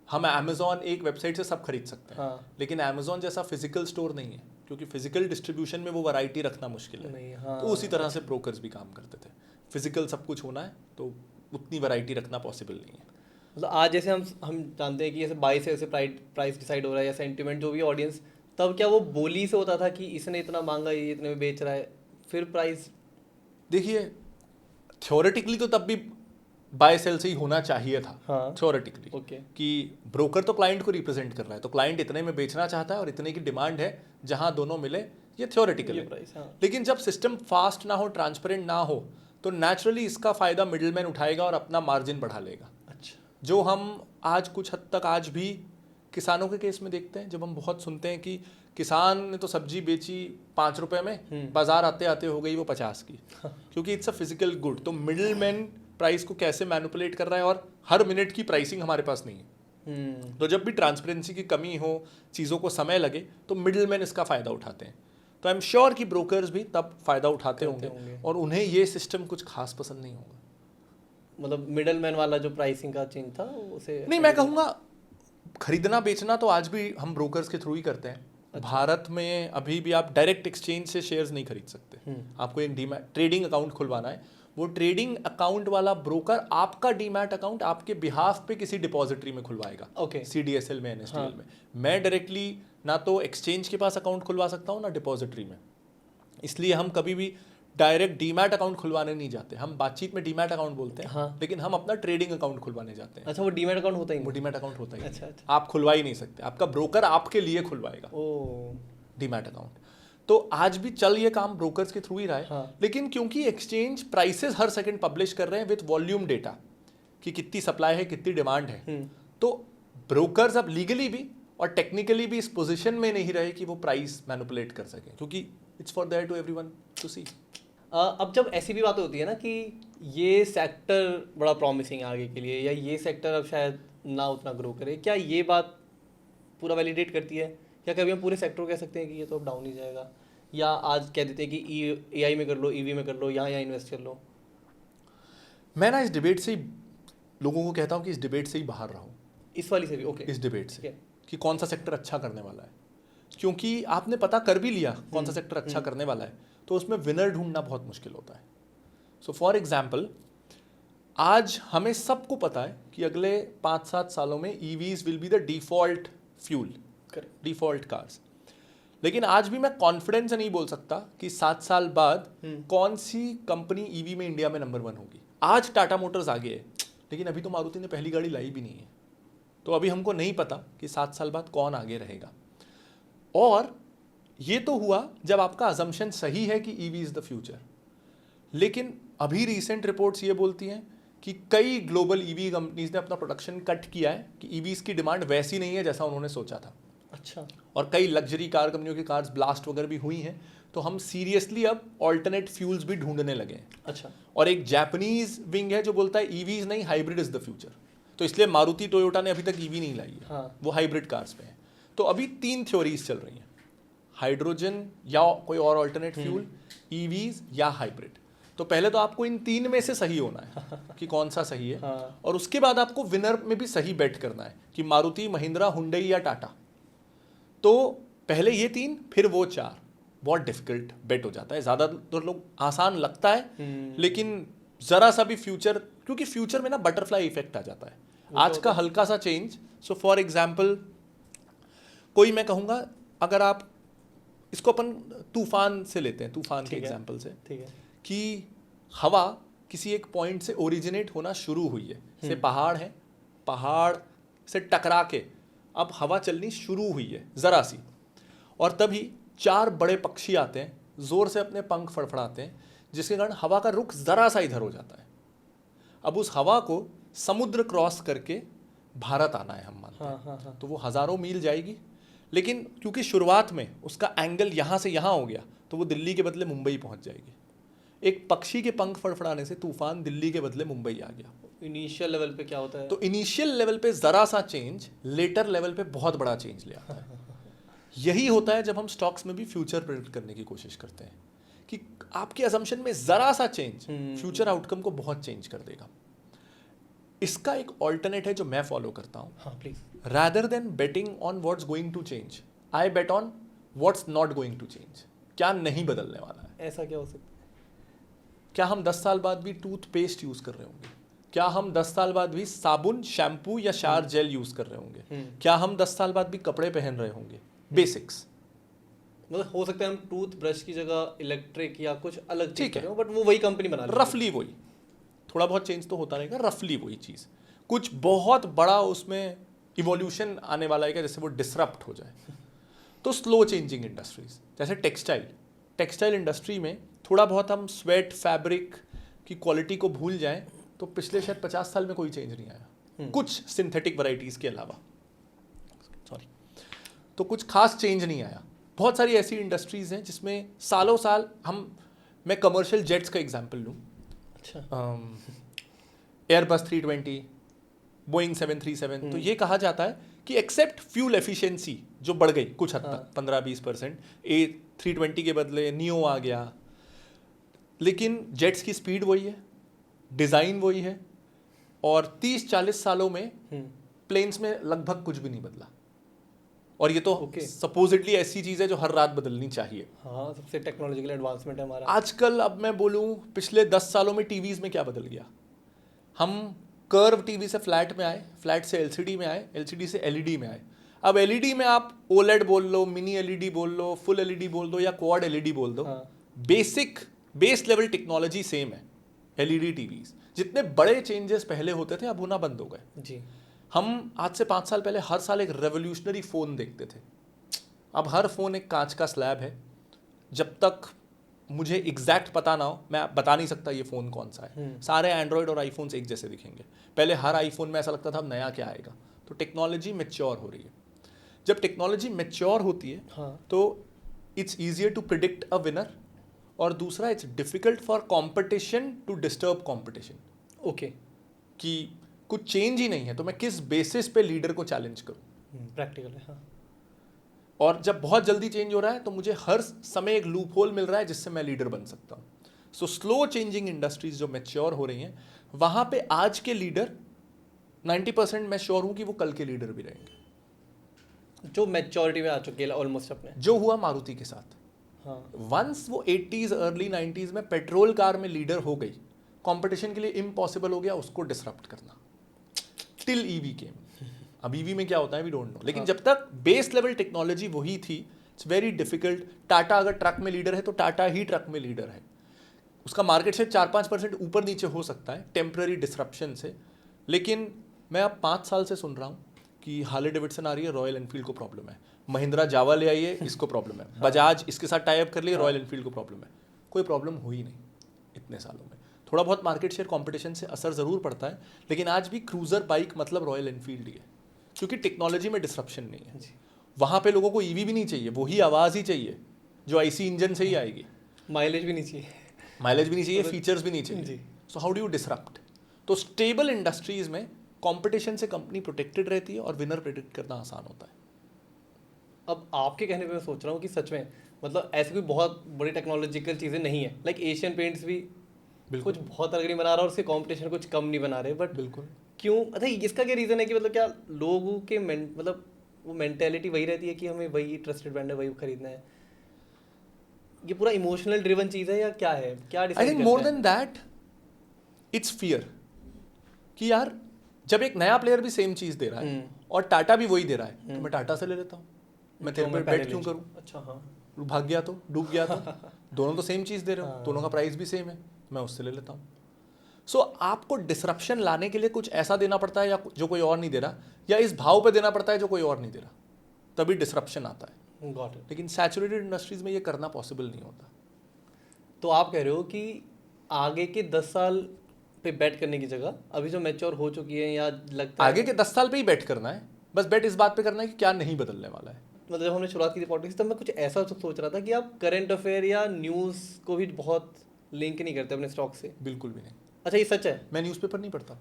हम अमेजोन एक वेबसाइट से सब खरीद सकते हैं, लेकिन अमेजोन जैसा फिजिकल स्टोर नहीं है, क्योंकि फिजिकल डिस्ट्रीब्यूशन में वो वैरायटी रखना मुश्किल है। तो उसी तरह से ब्रोकर्स भी काम करते थे। फिजिकल सब कुछ होना है तो उतनी वैरायटी रखना पॉसिबल नहीं है। मतलब आज जैसे हम जानते हैं कि जैसे बाई से प्राइस डिसाइड हो रहा है या सेंटिमेंट जो भी ऑडियंस, तब क्या वो बोली से होता था कि इसने इतना मांगा, ये इतने में बेच रहा है, फिर प्राइस? देखिए, थ्योरेटिकली तो तब भी बाय सेल से ही होना चाहिए था। हाँ। Theoretically okay. कि ब्रोकर तो क्लाइंट को रिप्रेजेंट कर रहा है, तो क्लाइंट इतने में बेचना चाहता है और इतने की डिमांड है, जहाँ दोनों मिले, ये थ्योरेटिकल ये है। प्राइस, हाँ। लेकिन जब सिस्टम फास्ट ना हो, ट्रांसपेरेंट ना हो, तो नेचुरली इसका फायदा मिडिलमैन उठाएगा और अपना मार्जिन बढ़ा लेगा। अच्छा। जो हम आज कुछ हद तक आज भी किसानों के केस में देखते हैं, जब हम बहुत सुनते हैं कि किसान ने तो सब्जी बेची 5 रुपए में, बाजार आते आते हो गई वो 50 की, क्योंकि इट्स अ फिजिकल गुड। तो मिडिल मैन प्राइस को कैसे मैनिपुलेट कर रहा है, और हर मिनट की प्राइसिंग हमारे पास नहीं है। तो जब भी ट्रांसपेरेंसी की कमी हो, चीज़ों को समय लगे, तो मिडिल मैन इसका फ़ायदा उठाते हैं। तो आई एम श्योर कि ब्रोकर्स भी तब फ़ायदा उठाते होंगे और उन्हें ये सिस्टम कुछ खास पसंद नहीं होगा। मतलब मिडल मैन वाला जो प्राइसिंग का चेंज था उसे नहीं, मैं कहूँगा खरीदना बेचना तो आज भी हम ब्रोकर्स के थ्रू ही करते हैं। अच्छा। भारत में अभी भी आप डायरेक्ट एक्सचेंज से शेयर्स नहीं खरीद सकते। आपको एक डीमैट ट्रेडिंग अकाउंट खुलवाना है, वो ट्रेडिंग अकाउंट वाला ब्रोकर आपका डीमैट अकाउंट आपके बिहाफ पे किसी डिपॉजिटरी में खुलवाएगा। ओके। CDSL में, NSDL में। मैं डायरेक्टली ना तो एक्सचेंज के पास अकाउंट खुलवा सकता हूँ, ना डिपॉजिटरी में। इसलिए हम कभी भी डायरेक्ट डीमैट अकाउंट खुलवाने नहीं जाते। हम बातचीत में डीमैट अकाउंट बोलते हैं। हाँ। लेकिन हम अपना ट्रेडिंग अकाउंट खुलवाने जाते हैं। अच्छा, वो डीमैट अकाउंट होता ही नहीं? वो डीमैट अकाउंट होता ही नहीं। अच्छा। आप खुलवा ही नहीं सकते, आपका ब्रोकर आपके लिए खुलवाएगा डीमैट अकाउंट। तो आज भी चल ये काम ब्रोकर्स के थ्रू ही रहा है। हाँ। लेकिन क्योंकि एक्सचेंज प्राइसेस हर सेकंड पब्लिश कर रहे हैं विद वॉल्यूम डेटा कि कितनी सप्लाई है, कितनी डिमांड है, तो ब्रोकर्स अब लीगली भी और टेक्निकली भी इस पोजीशन में नहीं रहे कि वो प्राइस मैनिपुलेट कर सकें, क्योंकि it's for there to everyone to see. अब जब ऐसी भी बात होती है ना कि ये सेक्टर बड़ा प्रॉमिसिंग है आगे के लिए, या ये सेक्टर अब शायद ना उतना ग्रो करे, क्या ये बात पूरा वैलिडेट करती है? क्या कभी हम पूरे सेक्टर को कह सकते हैं कि ये तो अब डाउन ही जाएगा, या आज कह देते हैं कि AI में कर लो, EV में कर लो, यहाँ इन्वेस्ट कर लो? मैं ना इस डिबेट से ही लोगों को कहता हूँ कि इस डिबेट से ही बाहर रहो। इस वाली से भी? ओके। इस डिबेट से कि कौन सा सेक्टर अच्छा करने वाला है, क्योंकि आपने पता कर भी लिया कौन सा सेक्टर अच्छा करने वाला है, तो उसमें विनर ढूंढना बहुत मुश्किल होता है। सो फॉर एग्जाम्पल, आज हमें सबको पता है कि अगले 5-7 सालों में EVs will be the default fuel, default cars. लेकिन आज भी मैं कॉन्फिडेंस से नहीं बोल सकता कि 7 साल बाद कौन सी कंपनी EV में इंडिया में नंबर 1 होगी। आज टाटा मोटर्स आगे है, लेकिन अभी तो मारुति ने पहली गाड़ी लाई भी नहीं है। तो अभी हमको नहीं पता कि 7 साल बाद कौन आगे रहेगा। और ये तो हुआ जब आपका अजम्पशन सही है कि EV इज द फ्यूचर। लेकिन अभी रीसेंट रिपोर्ट्स ये बोलती हैं कि कई ग्लोबल EV कंपनीज ने अपना प्रोडक्शन कट किया है कि EVs की डिमांड वैसी नहीं है जैसा उन्होंने सोचा था। अच्छा। और कई लग्जरी कार कंपनियों की कार्स ब्लास्ट वगैरह भी हुई हैं। तो हम सीरियसली अब ऑल्टरनेट फ्यूल्स भी ढूंढने लगे हैं। अच्छा। और एक जापानीज विंग है जो बोलता है EVs नहीं, हाइब्रिड इज द फ्यूचर। तो इसलिए मारुति टोयोटा ने अभी तक EV नहीं लाई है। हाँ। वो हाइब्रिड कार्स पे है। तो अभी 3 थ्योरीज चल रही हैं, हाइड्रोजन या कोई और ऑल्टरनेट फ्यूल, EVs या हाइब्रिड। तो पहले तो आपको इन 3 में से सही होना है कि कौन सा सही है। हाँ। और उसके बाद आपको विनर में भी सही बेट करना है कि मारुति, महिंद्रा, हुंडई या टाटा। तो पहले ये 3, फिर वो 4। बहुत डिफिकल्ट बेट हो जाता है। ज़्यादातर लोग आसान लगता है, लेकिन ज़रा सा भी फ्यूचर, क्योंकि फ्यूचर में ना बटरफ्लाई इफेक्ट आ जाता है। आज का हल्का सा चेंज, सो फॉर एग्जाम्पल कोई, मैं कहूँगा अगर आप इसको अपन तूफान से लेते हैं, तूफान के एग्जाम्पल से, ठीक है, कि हवा किसी एक पॉइंट से ओरिजिनेट होना शुरू हुई है, से पहाड़ है, पहाड़ से टकरा के अब हवा चलनी शुरू हुई है ज़रा सी, और तभी 4 बड़े पक्षी आते हैं, ज़ोर से अपने पंख फड़फड़ाते हैं, जिसके कारण हवा का रुख ज़रा सा इधर हो जाता है। अब उस हवा को समुद्र क्रॉस करके भारत आना है, हम मानते हैं। हाँ। तो वो हज़ारों मील जाएगी, लेकिन क्योंकि शुरुआत में उसका एंगल यहाँ से यहाँ हो गया, तो वो दिल्ली के बदले मुंबई पहुँच जाएगी। एक पक्षी के पंख फड़फड़ाने से तूफान दिल्ली के बदले मुंबई आ गया। इनिशियल लेवल पे क्या होता है? तो इनिशियल लेवल पे ज़रा सा चेंज लेटर लेवल पे बहुत बड़ा चेंज ले आता है। यही होता है जब हम स्टॉक्स में भी फ्यूचर प्रेडिक्ट करने की कोशिश करते हैं कि आपके असम्पशन में ज़रा सा चेंज फ्यूचर आउटकम को बहुत चेंज कर देगा। इसका एक ऑल्टरनेट है जो मैं फॉलो करता हूँ। हाँ, please. Rather than betting on what's going to change, I bet on what's not going to change. क्या नहीं बदलने वाला है। ऐसा क्या हो सकता है? क्या हम 10 साल बाद भी टूथपेस्ट यूज़ कर रहे होंगे? क्या हम 10 साल बाद भी साबुन, शैम्पू या शावर जेल यूज कर रहे होंगे? क्या हम 10 साल बाद भी कपड़े पहन रहे होंगे? बेसिक्स। मतलब हो सकता है हम टूथ ब्रश की जगह इलेक्ट्रिक या कुछ अलग चीज ठीक है, करें, बट वो वही कंपनी बना लेगी। रफली वही, थोड़ा बहुत चेंज तो होता रहेगा, रफली वही चीज़। कुछ बहुत बड़ा उसमें इवोल्यूशन आने वाला है क्या, जैसे वो डिसरप्ट हो जाए। तो स्लो चेंजिंग इंडस्ट्रीज जैसे टेक्सटाइल इंडस्ट्री में थोड़ा बहुत हम स्वेट फैब्रिक की क्वालिटी को भूल जाएं तो पिछले शायद 50 साल में कोई चेंज नहीं आया, कुछ सिंथेटिक वैरायटीज़ के अलावा, सॉरी, तो कुछ खास चेंज नहीं आया। बहुत सारी ऐसी इंडस्ट्रीज़ हैं जिसमें सालों साल मैं कमर्शियल जेट्स का एग्जांपल लूँ। अच्छा। एयरबस 320, बोइंग 737, तो ये कहा जाता है कि एक्सेप्ट फ्यूल एफिशिएंसी जो बढ़ गई कुछ हद तक 15-20%, A320 के बदले नियो आ गया, लेकिन जेट्स की स्पीड वही है, डिज़ाइन वही है, और 30-40 सालों में प्लेन्स में लगभग कुछ भी नहीं बदला। और ये तो सपोजिटली ऐसी चीज़ है जो हर रात बदलनी चाहिए। हाँ, सबसे टेक्नोलॉजिकल एडवांसमेंट है हमारा। आजकल अब मैं बोलूँ पिछले 10 सालों में टीवीज़ में क्या बदल गया। हम कर्व टीवी से फ्लैट में आए, फ्लैट से एलसीडी में आए, एलसीडी से एलईडी में आए। अब एलईडी में आप ओलेड बोल लो, मिनी एलईडी बोल लो, फुल एलईडी बोल दो या क्वाड एलईडी बोल दो, बेस लेवल टेक्नोलॉजी सेम है। एलईडी टीवीज जितने बड़े चेंजेस पहले होते थे अब होना बंद हो गए जी। हम आज से 5 साल पहले हर साल एक रेवोल्यूशनरी फ़ोन देखते थे, अब हर फ़ोन एक कांच का स्लैब है। जब तक मुझे एग्जैक्ट पता ना हो मैं बता नहीं सकता ये फ़ोन कौन सा है। सारे एंड्रॉयड और आईफोन्स एक जैसे दिखेंगे। पहले हर आईफोन में ऐसा लगता था अब नया क्या आएगा। तो टेक्नोलॉजी मैच्योर हो रही है। जब टेक्नोलॉजी मैच्योर होती है तो it's easier to predict a winner, और दूसरा it's difficult for competition to disturb competition. Okay, कि कुछ चेंज ही नहीं है तो मैं किस बेसिस पे लीडर को चैलेंज करूं। प्रैक्टिकल है। हाँ। और जब बहुत जल्दी चेंज हो रहा है तो मुझे हर समय एक लूप होल मिल रहा है जिससे मैं लीडर बन सकता हूँ। सो स्लो चेंजिंग इंडस्ट्रीज जो मैच्योर हो रही हैं वहाँ पे आज के लीडर 90% मैं श्योर हूँ कि वो कल के लीडर भी रहेंगे, जो मैच्योरिटी में आ चुके हैं ऑलमोस्ट अपने। जो हुआ मारुति के साथ। हाँ। वंस वो 80s अर्ली 90s में पेट्रोल कार में लीडर हो गई, कंपटीशन के लिए इम्पॉसिबल हो गया उसको डिसरप्ट करना, टिल ईवी केम। अब ईवी में क्या होता है वी डोंट नो, लेकिन जब तक बेस लेवल टेक्नोलॉजी वही थी इट्स वेरी डिफिकल्ट। टाटा अगर ट्रक में लीडर है तो टाटा ही ट्रक में लीडर है, उसका मार्केट शेयर 4-5% ऊपर नीचे हो सकता है टेम्पररी डिसरप्शन से। लेकिन मैं अब 5 साल से सुन रहा हूँ कि हार्ले डेविडसन आ रही है, रॉयल एनफील्ड को प्रॉब्लम है, महिंद्रा जावा ले आई है इसको प्रॉब्लम है, बजाज इसके साथ टाई अप कर लिए, रॉयल एनफील्ड को प्रॉब्लम है। कोई प्रॉब्लम हुई नहीं इतने सालों में। थोड़ा बहुत मार्केट शेयर कंपटीशन से असर ज़रूर पड़ता है, लेकिन आज भी क्रूज़र बाइक मतलब रॉयल एनफील्ड ही है, क्योंकि टेक्नोलॉजी में डिसरप्शन नहीं है। वहाँ पे लोगों को ईवी भी नहीं चाहिए, वही आवाज़ ही चाहिए जो आईसी इंजन से ही आएगी। माइलेज भी नहीं चाहिए, माइलेज भी नहीं चाहिए, फीचर्स भी नहीं चाहिए। So how do you disrupt? तो स्टेबल इंडस्ट्रीज में कंपटीशन से कंपनी प्रोटेक्टेड रहती है और विनर प्रेडिक्ट करना आसान होता है। अब आपके कहने पे मैं सोच रहा हूँ कि सच में मतलब ऐसी कोई बहुत बड़ी टेक्नोलॉजिकल चीज़ें नहीं है। लाइक एशियन पेंट्स भी कुछ बहुत अलग नहीं बना रहा और उसके कंपटीशन कुछ कम नहीं बना रहे, बट बिल्कुल क्यों? अच्छा, इसका क्या रीज़न है कि मतलब क्या लोगों के मतलब वो मेंटेलिटी वही रहती है कि हमें वही ट्रस्टेड ब्रांड है वही खरीदना है? ये पूरा इमोशनल ड्रिवन चीज़ है या क्या है? क्या I think more than that it's fear कि यार जब एक नया प्लेयर भी सेम चीज़ दे रहा है और टाटा भी वही दे रहा है तो मैं टाटा से ले लेता हूँ, मैं तेरे पे बेट क्यों करूँ? अच्छा हाँ, भाग गया तो, डूब गया तो दोनों तो सेम चीज़ दे रहे हो, दोनों का प्राइस भी सेम है, मैं उससे ले लेता हूँ। सो आपको डिसरप्शन लाने के लिए कुछ ऐसा देना पड़ता है या जो कोई और नहीं दे रहा, या इस भाव पे देना पड़ता है जो कोई और नहीं दे रहा, तभी डिसरप्शन आता है। लेकिन सैचुरेटेड इंडस्ट्रीज में ये करना पॉसिबल नहीं होता। तो आप कह रहे हो कि आगे के 10 साल पे बैट करने की जगह अभी जो मैच्योर हो चुकी है या लगता है आगे के 10 साल पे ही बैट करना है, बस बैट इस बात पे करना है कि क्या नहीं बदलने वाला है। मतलब जब हमने शुरुआत की थी पॉडकास्ट तब मैं कुछ ऐसा सोच रहा था कि आप करंट अफेयर या न्यूज़ को भी बहुत लिंक नहीं करते अपने स्टॉक से। बिल्कुल भी नहीं। अच्छा, ये सच है? मैं न्यूज़पेपर नहीं पढ़ता।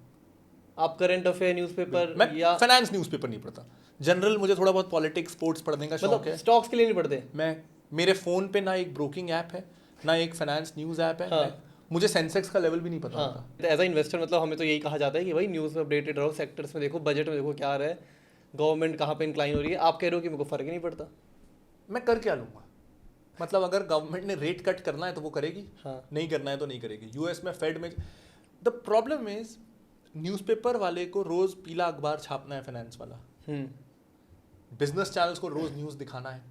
आप करंट अफेयर न्यूज़पेपर मैं या फाइनेंस न्यूज़पेपर नहीं पढ़ता। जनरल मुझे थोड़ा बहुत पॉलिटिक्स स्पोर्ट्स पढ़ने का शौक है। स्टॉक्स के लिए नहीं पढ़ते? मैं मेरे फ़ोन पे ना एक ब्रोकिंग ऐप है ना एक फाइनेंस न्यूज़ ऐप है। मुझे सेंसेक्स का लेवल भी नहीं पता होता। एज अ इन्वेस्टर मतलब हमें तो यही कहा जाता है कि भाई न्यूज़ में अपडेटेड रहो, सेक्टर्स में देखो, बजट में देखो क्या आ रहा है, गवर्नमेंट कहाँ पे इंक्लाइन हो रही है। आप कह रहे हो कि मेरे को फ़र्क ही नहीं पड़ता। मैं कर क्या लूँगा? मतलब अगर गवर्नमेंट ने रेट कट करना है तो वो करेगी, हाँ। नहीं करना है तो नहीं करेगी। यूएस में फेड में द प्रॉब्लम इज न्यूज़पेपर वाले को रोज पीला अखबार छापना है, फाइनेंस वाला बिजनेस चैनल्स को रोज न्यूज़ दिखाना है,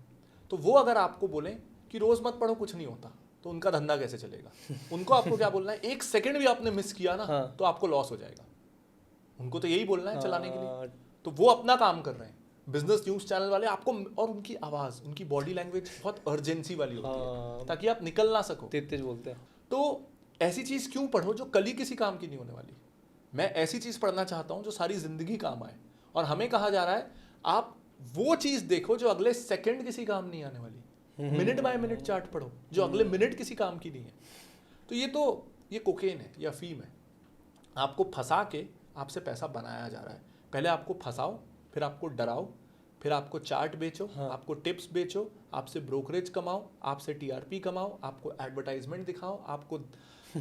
तो वो अगर आपको बोले कि रोज मत पढ़ो कुछ नहीं होता, तो उनका धंधा कैसे चलेगा? उनको आपको क्या बोलना है, एक सेकंड भी आपने मिस किया ना तो आपको लॉस हो जाएगा। उनको तो यही बोलना है चलाने के लिए, तो वो अपना काम कर रहे हैं। बिजनेस न्यूज़ चैनल वाले आपको, और उनकी आवाज़, उनकी बॉडी लैंग्वेज बहुत अर्जेंसी वाली होती है ताकि आप निकल ना सको, तेज बोलते हैं। तो ऐसी चीज़ क्यों पढ़ो जो कल ही किसी काम की नहीं होने वाली? मैं ऐसी चीज़ पढ़ना चाहता हूँ जो सारी ज़िंदगी काम आए, और हमें कहा जा रहा है आप वो चीज़ देखो जो अगले सेकंड किसी काम नहीं आने वाली, मिनट बाय मिनट चार्ट पढ़ो जो अगले मिनट किसी काम की नहीं है। तो ये कोकेन है या अफीम है, आपको फंसा के आपसे पैसा बनाया जा रहा है। पहले आपको फंसाओ, फिर आपको डराओ, फिर आपको चार्ट बेचो, आपको टिप्स बेचो, आपसे ब्रोकरेज कमाओ, आपसे टीआरपी कमाओ, आपको एडवर्टाइजमेंट दिखाओ, आपको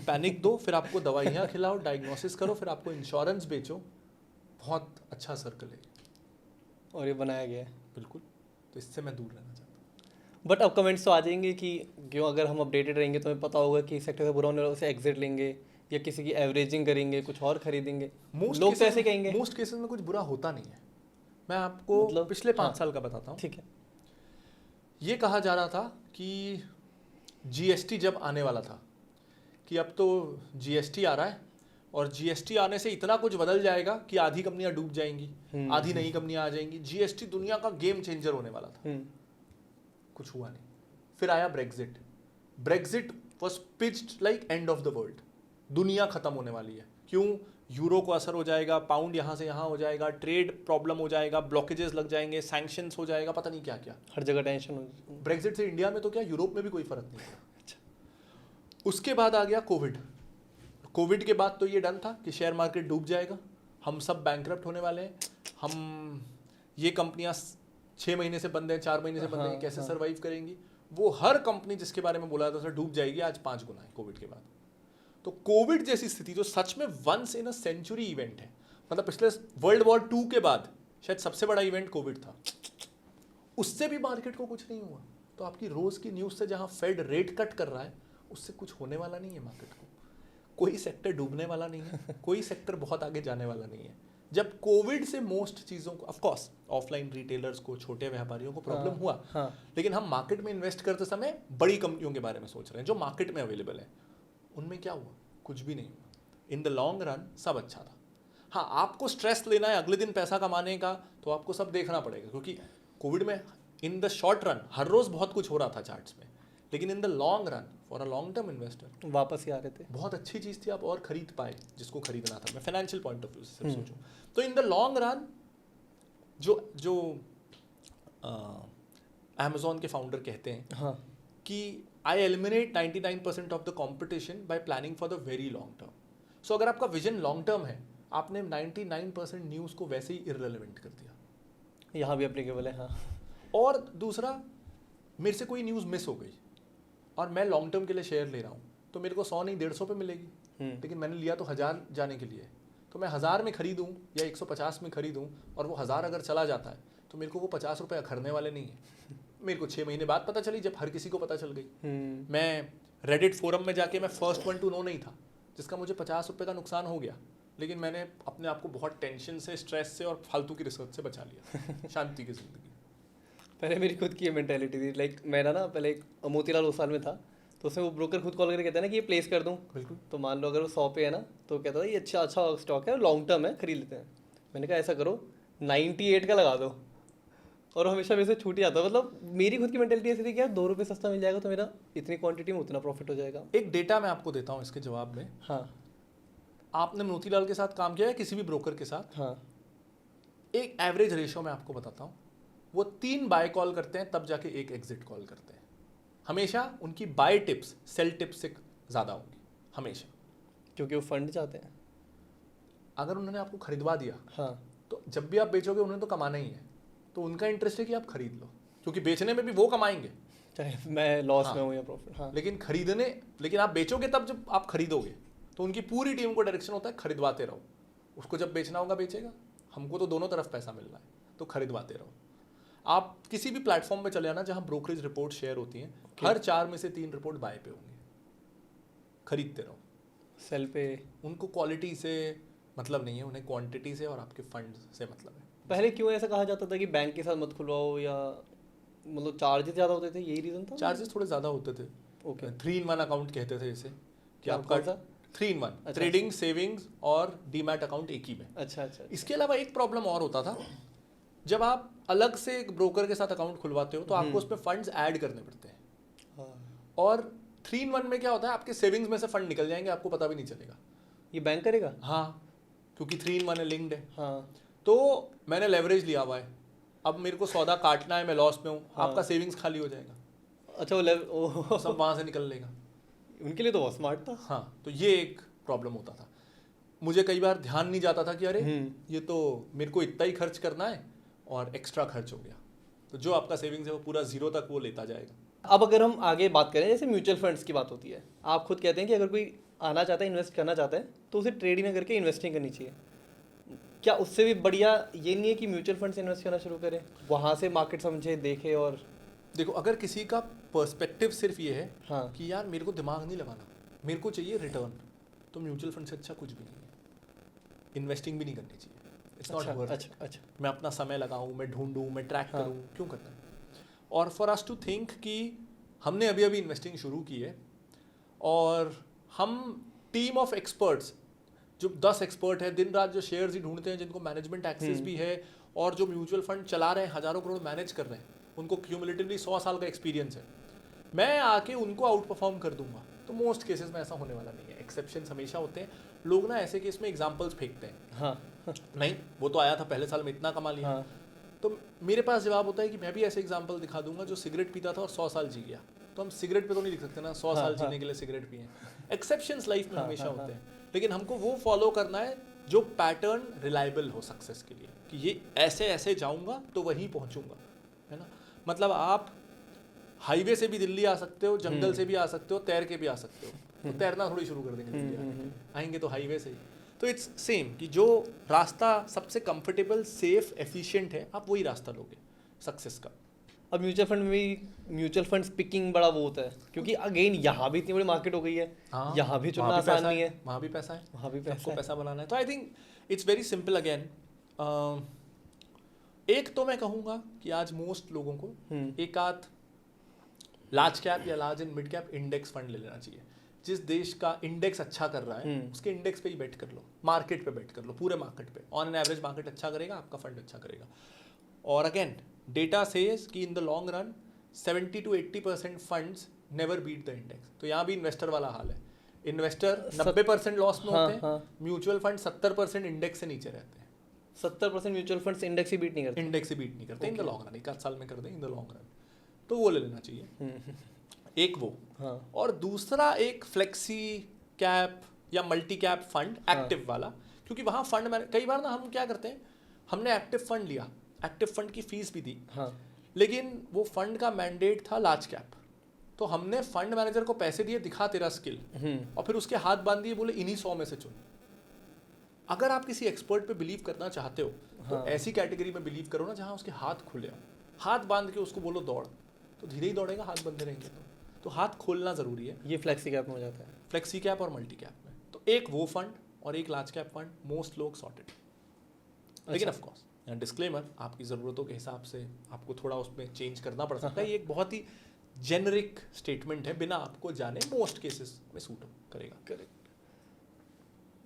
पैनिक दो, फिर आपको दवाइयाँ खिलाओ, डायग्नोसिस करो, फिर आपको इंश्योरेंस बेचो। बहुत अच्छा सर्कल है और ये बनाया गया है। बिल्कुल, तो इससे मैं दूर रहना चाहता हूँ। बट अब कमेंट्स तो आ जाएंगे कि क्यों, अगर हम अपडेटेड रहेंगे तो हमें पता होगा कि सेक्टर से बुरा होने वाला, उसे एग्जिट लेंगे या किसी की एवरेजिंग करेंगे, कुछ और खरीदेंगे। लोग तो ऐसे कहेंगे। मोस्ट केसेस में कुछ बुरा होता नहीं है। मैं आपको मतलब पिछले 5 साल का बताता हूँ। ठीक है। ये कहा जा रहा था कि जीएसटी जब आने वाला था कि अब तो जीएसटी आ रहा है और जीएसटी आने से इतना कुछ बदल जाएगा कि आधी कंपनियां डूब जाएंगी, आधी नई कंपनियां आ जाएंगी, जीएसटी दुनिया का गेम चेंजर होने वाला था। कुछ हुआ नहीं। फिर आया Brexit. Brexit was pitched like end of the world, दुनिया खत्म होने वाली है। क्यों? यूरो को असर हो जाएगा, पाउंड यहाँ से यहाँ हो जाएगा, ट्रेड प्रॉब्लम हो जाएगा, ब्लॉकेजेस लग जाएंगे, सैंक्शंस हो जाएगा, पता नहीं क्या क्या, हर जगह टेंशन हो। ब्रेक्जिट से इंडिया में तो क्या, यूरोप में भी कोई फर्क नहीं पड़ा। उसके बाद आ गया कोविड। कोविड के बाद तो ये डन था कि शेयर मार्केट डूब जाएगा, हम सब बैंकरप्ट होने वाले हैं, हम ये कंपनियां 6 महीने से बंद हैं, 4 महीने से बंद हैं, कैसे सर्वाइव करेंगी? वो हर कंपनी जिसके बारे में बोला था डूब जाएगी, आज 5 गुना है कोविड के बाद। तो कोविड जैसी स्थिति जो सच में once in a century event है, मतलब पिछले वर्ल्ड वॉर 2 के बाद शायद सबसे बड़ा इवेंट कोविड था, उससे भी मार्केट को कुछ नहीं हुआ। तो आपकी रोज की न्यूज़ से जहां फेड रेट कट कर रहा है, उससे कुछ होने वाला नहीं है मार्केट को। कोई सेक्टर डूबने वाला नहीं है, कोई सेक्टर बहुत आगे जाने वाला नहीं है। जब कोविड से मोस्ट चीज़ों को, ऑफ कोर्स ऑफलाइन रिटेलर्स को, छोटे व्यापारियों को प्रॉब्लम हुआ, लेकिन हम मार्केट में इन्वेस्ट करते समय बड़ी कंपनियों के बारे में सोच रहे हैं जो मार्केट में अवेलेबल है। उनमें क्या हुआ? कुछ भी नहीं हुआ। इन द लॉन्ग रन सब अच्छा था। हाँ, आपको स्ट्रेस लेना है अगले दिन पैसा कमाने का, तो आपको सब देखना पड़ेगा, क्योंकि कोविड में इन द शॉर्ट रन हर रोज बहुत कुछ हो रहा था चार्ट्स में, लेकिन इन the long run for a long term investor वापस ही आ रहे थे। बहुत अच्छी चीज़ थी, आप और खरीद पाए जिसको खरीदना था। मैं फाइनेंशियल पॉइंट ऑफ व्यू से सिर्फ सोचूं तो इन द लॉन्ग रन जो अमेजोन के फाउंडर कहते हैं कि I eliminate 99% of the competition by planning for the very long term. So अगर आपका विजन लॉन्ग टर्म है, आपने 99% न्यूज़ को वैसे ही इररिलेवेंट कर दिया। यहाँ भी एप्लीकेबल है। हाँ, और दूसरा, मेरे से कोई न्यूज़ मिस हो गई और मैं लॉन्ग टर्म के लिए शेयर ले रहा हूँ, तो मेरे को 100 नहीं 150 पे मिलेगी, लेकिन मैंने लिया तो 1000 जाने के लिए, तो मैं 1000 में खरीदूँ या 150 में खरीदूँ, और वो 1000 अगर चला जाता है तो मेरे को वो 50 रुपये अखरने वाले नहीं है। मेरे को 6 महीने बाद पता चली, जब हर किसी को पता चल गई। मैं रेडिट फोरम में जाके मैं फर्स्ट वन टू नो नहीं था, जिसका मुझे 50 रुपये का नुकसान हो गया, लेकिन मैंने अपने आप को बहुत टेंशन से, स्ट्रेस से और फालतू की रिसर्च से बचा लिया। शांति की जिंदगी। पहले मेरी खुद की ये मेंटेलिटी थी, लाइक मेरा ना पहले एक मोतीलाल ओसाल में था, तो उसमें वो ब्रोकर खुद कॉल करके कहता है ना कि ये प्लेस कर दूँ। बिल्कुल। तो मान लो अगर वो 100 पे है ना, तो कहता था ये अच्छा स्टॉक है, लॉन्ग टर्म है, खरीद लेते हैं। मैंने कहा ऐसा करो 98 का लगा दो, और हमेशा मेरे से छूट ही आता। मतलब मेरी खुद की मेंटेलिटी ऐसी थी कि यार 2 रुपये सस्ता मिल जाएगा तो मेरा इतनी क्वांटिटी में उतना प्रॉफिट हो जाएगा। एक डेटा मैं आपको देता हूँ इसके जवाब में। हाँ, आपने मोतीलाल के साथ काम किया है, किसी भी ब्रोकर के साथ? हाँ। एक एवरेज रेशियो मैं आपको बताता हूँ, वो 3 बाय कॉल करते हैं तब जाके 1 एग्जिट कॉल करते हैं। हमेशा उनकी बाय टिप्स सेल टिप्स से ज़्यादा होंगी, हमेशा, क्योंकि वो फंड चाहते हैं। अगर उन्होंने आपको खरीदवा दिया, हाँ, तो जब भी आप बेचोगे उन्हें तो कमाना ही है, तो उनका इंटरेस्ट है कि आप खरीद लो, क्योंकि बेचने में भी वो कमाएंगे, चाहे मैं लॉस में हूँ या प्रॉफिट। हाँ, लेकिन आप बेचोगे तब जब आप खरीदोगे, तो उनकी पूरी टीम को डायरेक्शन होता है खरीदवाते रहो। उसको जब बेचना होगा बेचेगा, हमको तो दोनों तरफ पैसा मिल रहा है, तो खरीदवाते रहो। आप किसी भी प्लेटफॉर्म पे चले आना जहाँ ब्रोकरेज रिपोर्ट शेयर होती हैं, हर 4 में से 3 रिपोर्ट बाय पे होंगी, खरीदते रहो। सेल पे उनको क्वालिटी से, मतलब नहीं है, उन्हें क्वांटिटी से और आपके फंड से मतलब है। पहले क्यों ऐसा कहा जाता था कि बैंक के साथ मत खुलवाओ, या मतलब चार्जेस ज़्यादा होते थे, यही रीज़न था? चार्जेस थोड़े ज़्यादा होते थे। ओके। 3-in-1 अकाउंट कहते थे इसे, कि क्या आपका कौन सा? 3-in-1, अच्छा। ट्रेडिंग, सेविंग्स और डीमैट अकाउंट एक ही में। अच्छा। इसके अलावा एक प्रॉब्लम और होता था, जब आप अलग से एक ब्रोकर के साथ अकाउंट खुलवाते हो तो आपको उसमें फंड्स ऐड करने पड़ते हैं, हाँ। और 3-in-1 में क्या होता है, आपके सेविंग्स में से फंड निकल जाएंगे, आपको पता भी नहीं चलेगा। ये बैंक करेगा? हाँ, क्योंकि 3-in-1 है, लिंक्ड है। हाँ। तो मैंने लेवरेज लिया हुआ है, अब मेरे को सौदा काटना है, मैं लॉस में हूँ, हाँ। आपका सेविंग्स खाली हो जाएगा, अच्छा, वो सब वहाँ से निकल लेगा। उनके लिए तो बहुत स्मार्ट था। हाँ, तो ये एक प्रॉब्लम होता था। मुझे कई बार ध्यान नहीं जाता था कि अरे ये तो मेरे को इतना ही खर्च करना है और एक्स्ट्रा खर्च हो गया, तो जो आपका सेविंग्स है वो पूरा जीरो तक वो लेता जाएगा। अब अगर हम आगे बात करें, जैसे म्यूचुअल फंड्स की बात होती है, आप खुद कहते हैं कि अगर कोई आना चाहता है, इन्वेस्ट करना चाहता है, तो उसे ट्रेडिंग ना करके इन्वेस्टिंग करनी चाहिए। क्या उससे भी बढ़िया ये नहीं है कि म्यूचुअल फंड से इन्वेस्ट करना शुरू करें, वहाँ से मार्केट समझे, देखे? और देखो, अगर किसी का पर्सपेक्टिव सिर्फ ये है हाँ, कि यार मेरे को दिमाग नहीं लगाना, मेरे को चाहिए रिटर्न, तो म्यूचुअल फंड से अच्छा कुछ भी नहीं है। इन्वेस्टिंग भी नहीं करनी चाहिए, इट्स नॉट वर्थ। अच्छा। मैं अपना समय लगाऊं, मैं ढूंढूं, मैं ट्रैक हाँ। करूं, क्यों करना है? और फॉर अस टू थिंक कि हमने अभी अभी इन्वेस्टिंग शुरू की है और हम टीम ऑफ एक्सपर्ट्स, जो 10 एक्सपर्ट है, दिन रात जो शेयर्स ही ढूंढते हैं, जिनको मैनेजमेंट एक्सेस भी है, और जो म्यूचुअल फंड चला रहे हैं, हजारों करोड़ मैनेज कर रहे हैं, उनको क्यूमुलेटिवली 100 साल का एक्सपीरियंस है, मैं आके उनको आउट परफॉर्म कर दूंगा, तो मोस्ट केसेस में ऐसा होने वाला नहीं है। एक्सेप्शंस हमेशा होते हैं। लोग ना ऐसे केस में एग्जांपल्स फेंकते हैं, हाँ, नहीं वो तो आया था पहले साल में इतना कमा लिया। हाँ। तो मेरे पास जवाब होता है कि मैं भी ऐसे एग्जांपल दिखा दूंगा जो सिगरेट पीता था और 100 साल जी गया। तो हम सिगरेट पे तो नहीं लिख सकते ना 100 साल जीने के लिए सिगरेट पिए। एक्सेप्शंस लाइफ में हमेशा होते हैं, लेकिन हमको वो फॉलो करना है जो पैटर्न रिलायबल हो सक्सेस के लिए, कि ये ऐसे ऐसे जाऊंगा तो वहीं पहुंचूंगा, है ना। मतलब आप हाईवे से भी दिल्ली आ सकते हो, जंगल से भी आ सकते हो, तैर के भी आ सकते हो। तो तैरना थोड़ी शुरू कर देंगे दिल्ली आएंगे तो हाईवे से ही। तो इट्स सेम कि जो रास्ता सबसे कंफर्टेबल, सेफ, एफिशिएंट है, आप वही रास्ता लोगे सक्सेस का। अब म्यूचुअल फंड में भी म्यूचुअल फंड पिकिंग बड़ा वो होता है, क्योंकि अगेन यहाँ भी इतनी बड़ी मार्केट हो गई है, यहाँ भी चुनना आसान नहीं है, वहाँ भी पैसा है, वहाँ भी पैसा है। पैसा बनाना है। तो I think it's very simple again. एक तो मैं कहूँगा कि आज मोस्ट लोगों को एक आध लार्ज कैप या large and mid cap index fund ले लेना चाहिए। जिस देश का इंडेक्स अच्छा कर रहा है उसके इंडेक्स पे ही बेट कर लो, मार्केट पे बेट कर लो, पूरे मार्केट पे। ऑन एन एवरेज मार्केट अच्छा करेगा, आपका फंड अच्छा करेगा। और अगेन डेटा सेज कि in the long run 70 to 80% funds never beat the index. तो यहाँ भी इन्वेस्टर वाला हाल है, इन्वेस्टर 90% लॉस में होते हैं, म्यूचुअल फंड 70% इंडेक्स से नीचे रहते हैं। 70% म्यूचुअल फंड्स इंडेक्स ही बीट नहीं करते, इंडेक्स से बीट नहीं करते इन द लॉन्ग रन, एक आध साल में कर दें इन द लॉन्ग रन, तो वो ले लेना चाहिए। एक वो, और दूसरा एक फ्लेक्सी कैप या मल्टी कैप फंड, एक्टिव वाला। क्योंकि वहाँ फंड में कई बार ना हम क्या करते हैं, हमने एक्टिव फंड लिया, एक्टिव फंड की फीस भी दी, लेकिन वो फंड का मैंडेट था लार्ज कैप। तो हमने फंड मैनेजर को पैसे दिए, दिखा तेरा स्किल, और फिर उसके हाथ बांध दिए, बोले इन्हीं 100 में से चुन। अगर आप किसी एक्सपर्ट पे बिलीव करना चाहते हो तो ऐसी कैटेगरी में बिलीव करो ना जहाँ उसके हाथ खुले हो। हाथ बांध के उसको बोलो दौड़, तो धीरे ही दौड़ेगा, हाथ बंधे रहेंगे तो हाथ खोलना ज़रूरी है। ये फ्लेक्सी कैप में हो जाता है, फ्लेक्सी कैप और मल्टी कैप में। तो एक वो फंड और एक लार्ज कैप फंड, मोस्ट लोग सॉर्टेड। लेकिन ऑफ कोर्स डिस्क्लेमर, आपकी ज़रूरतों के हिसाब से आपको थोड़ा उसमें चेंज करना पड़ सकता है। ये एक बहुत ही जेनरिक स्टेटमेंट है, बिना आपको जाने मोस्ट केसेस में सूट करेगा। करेक्ट।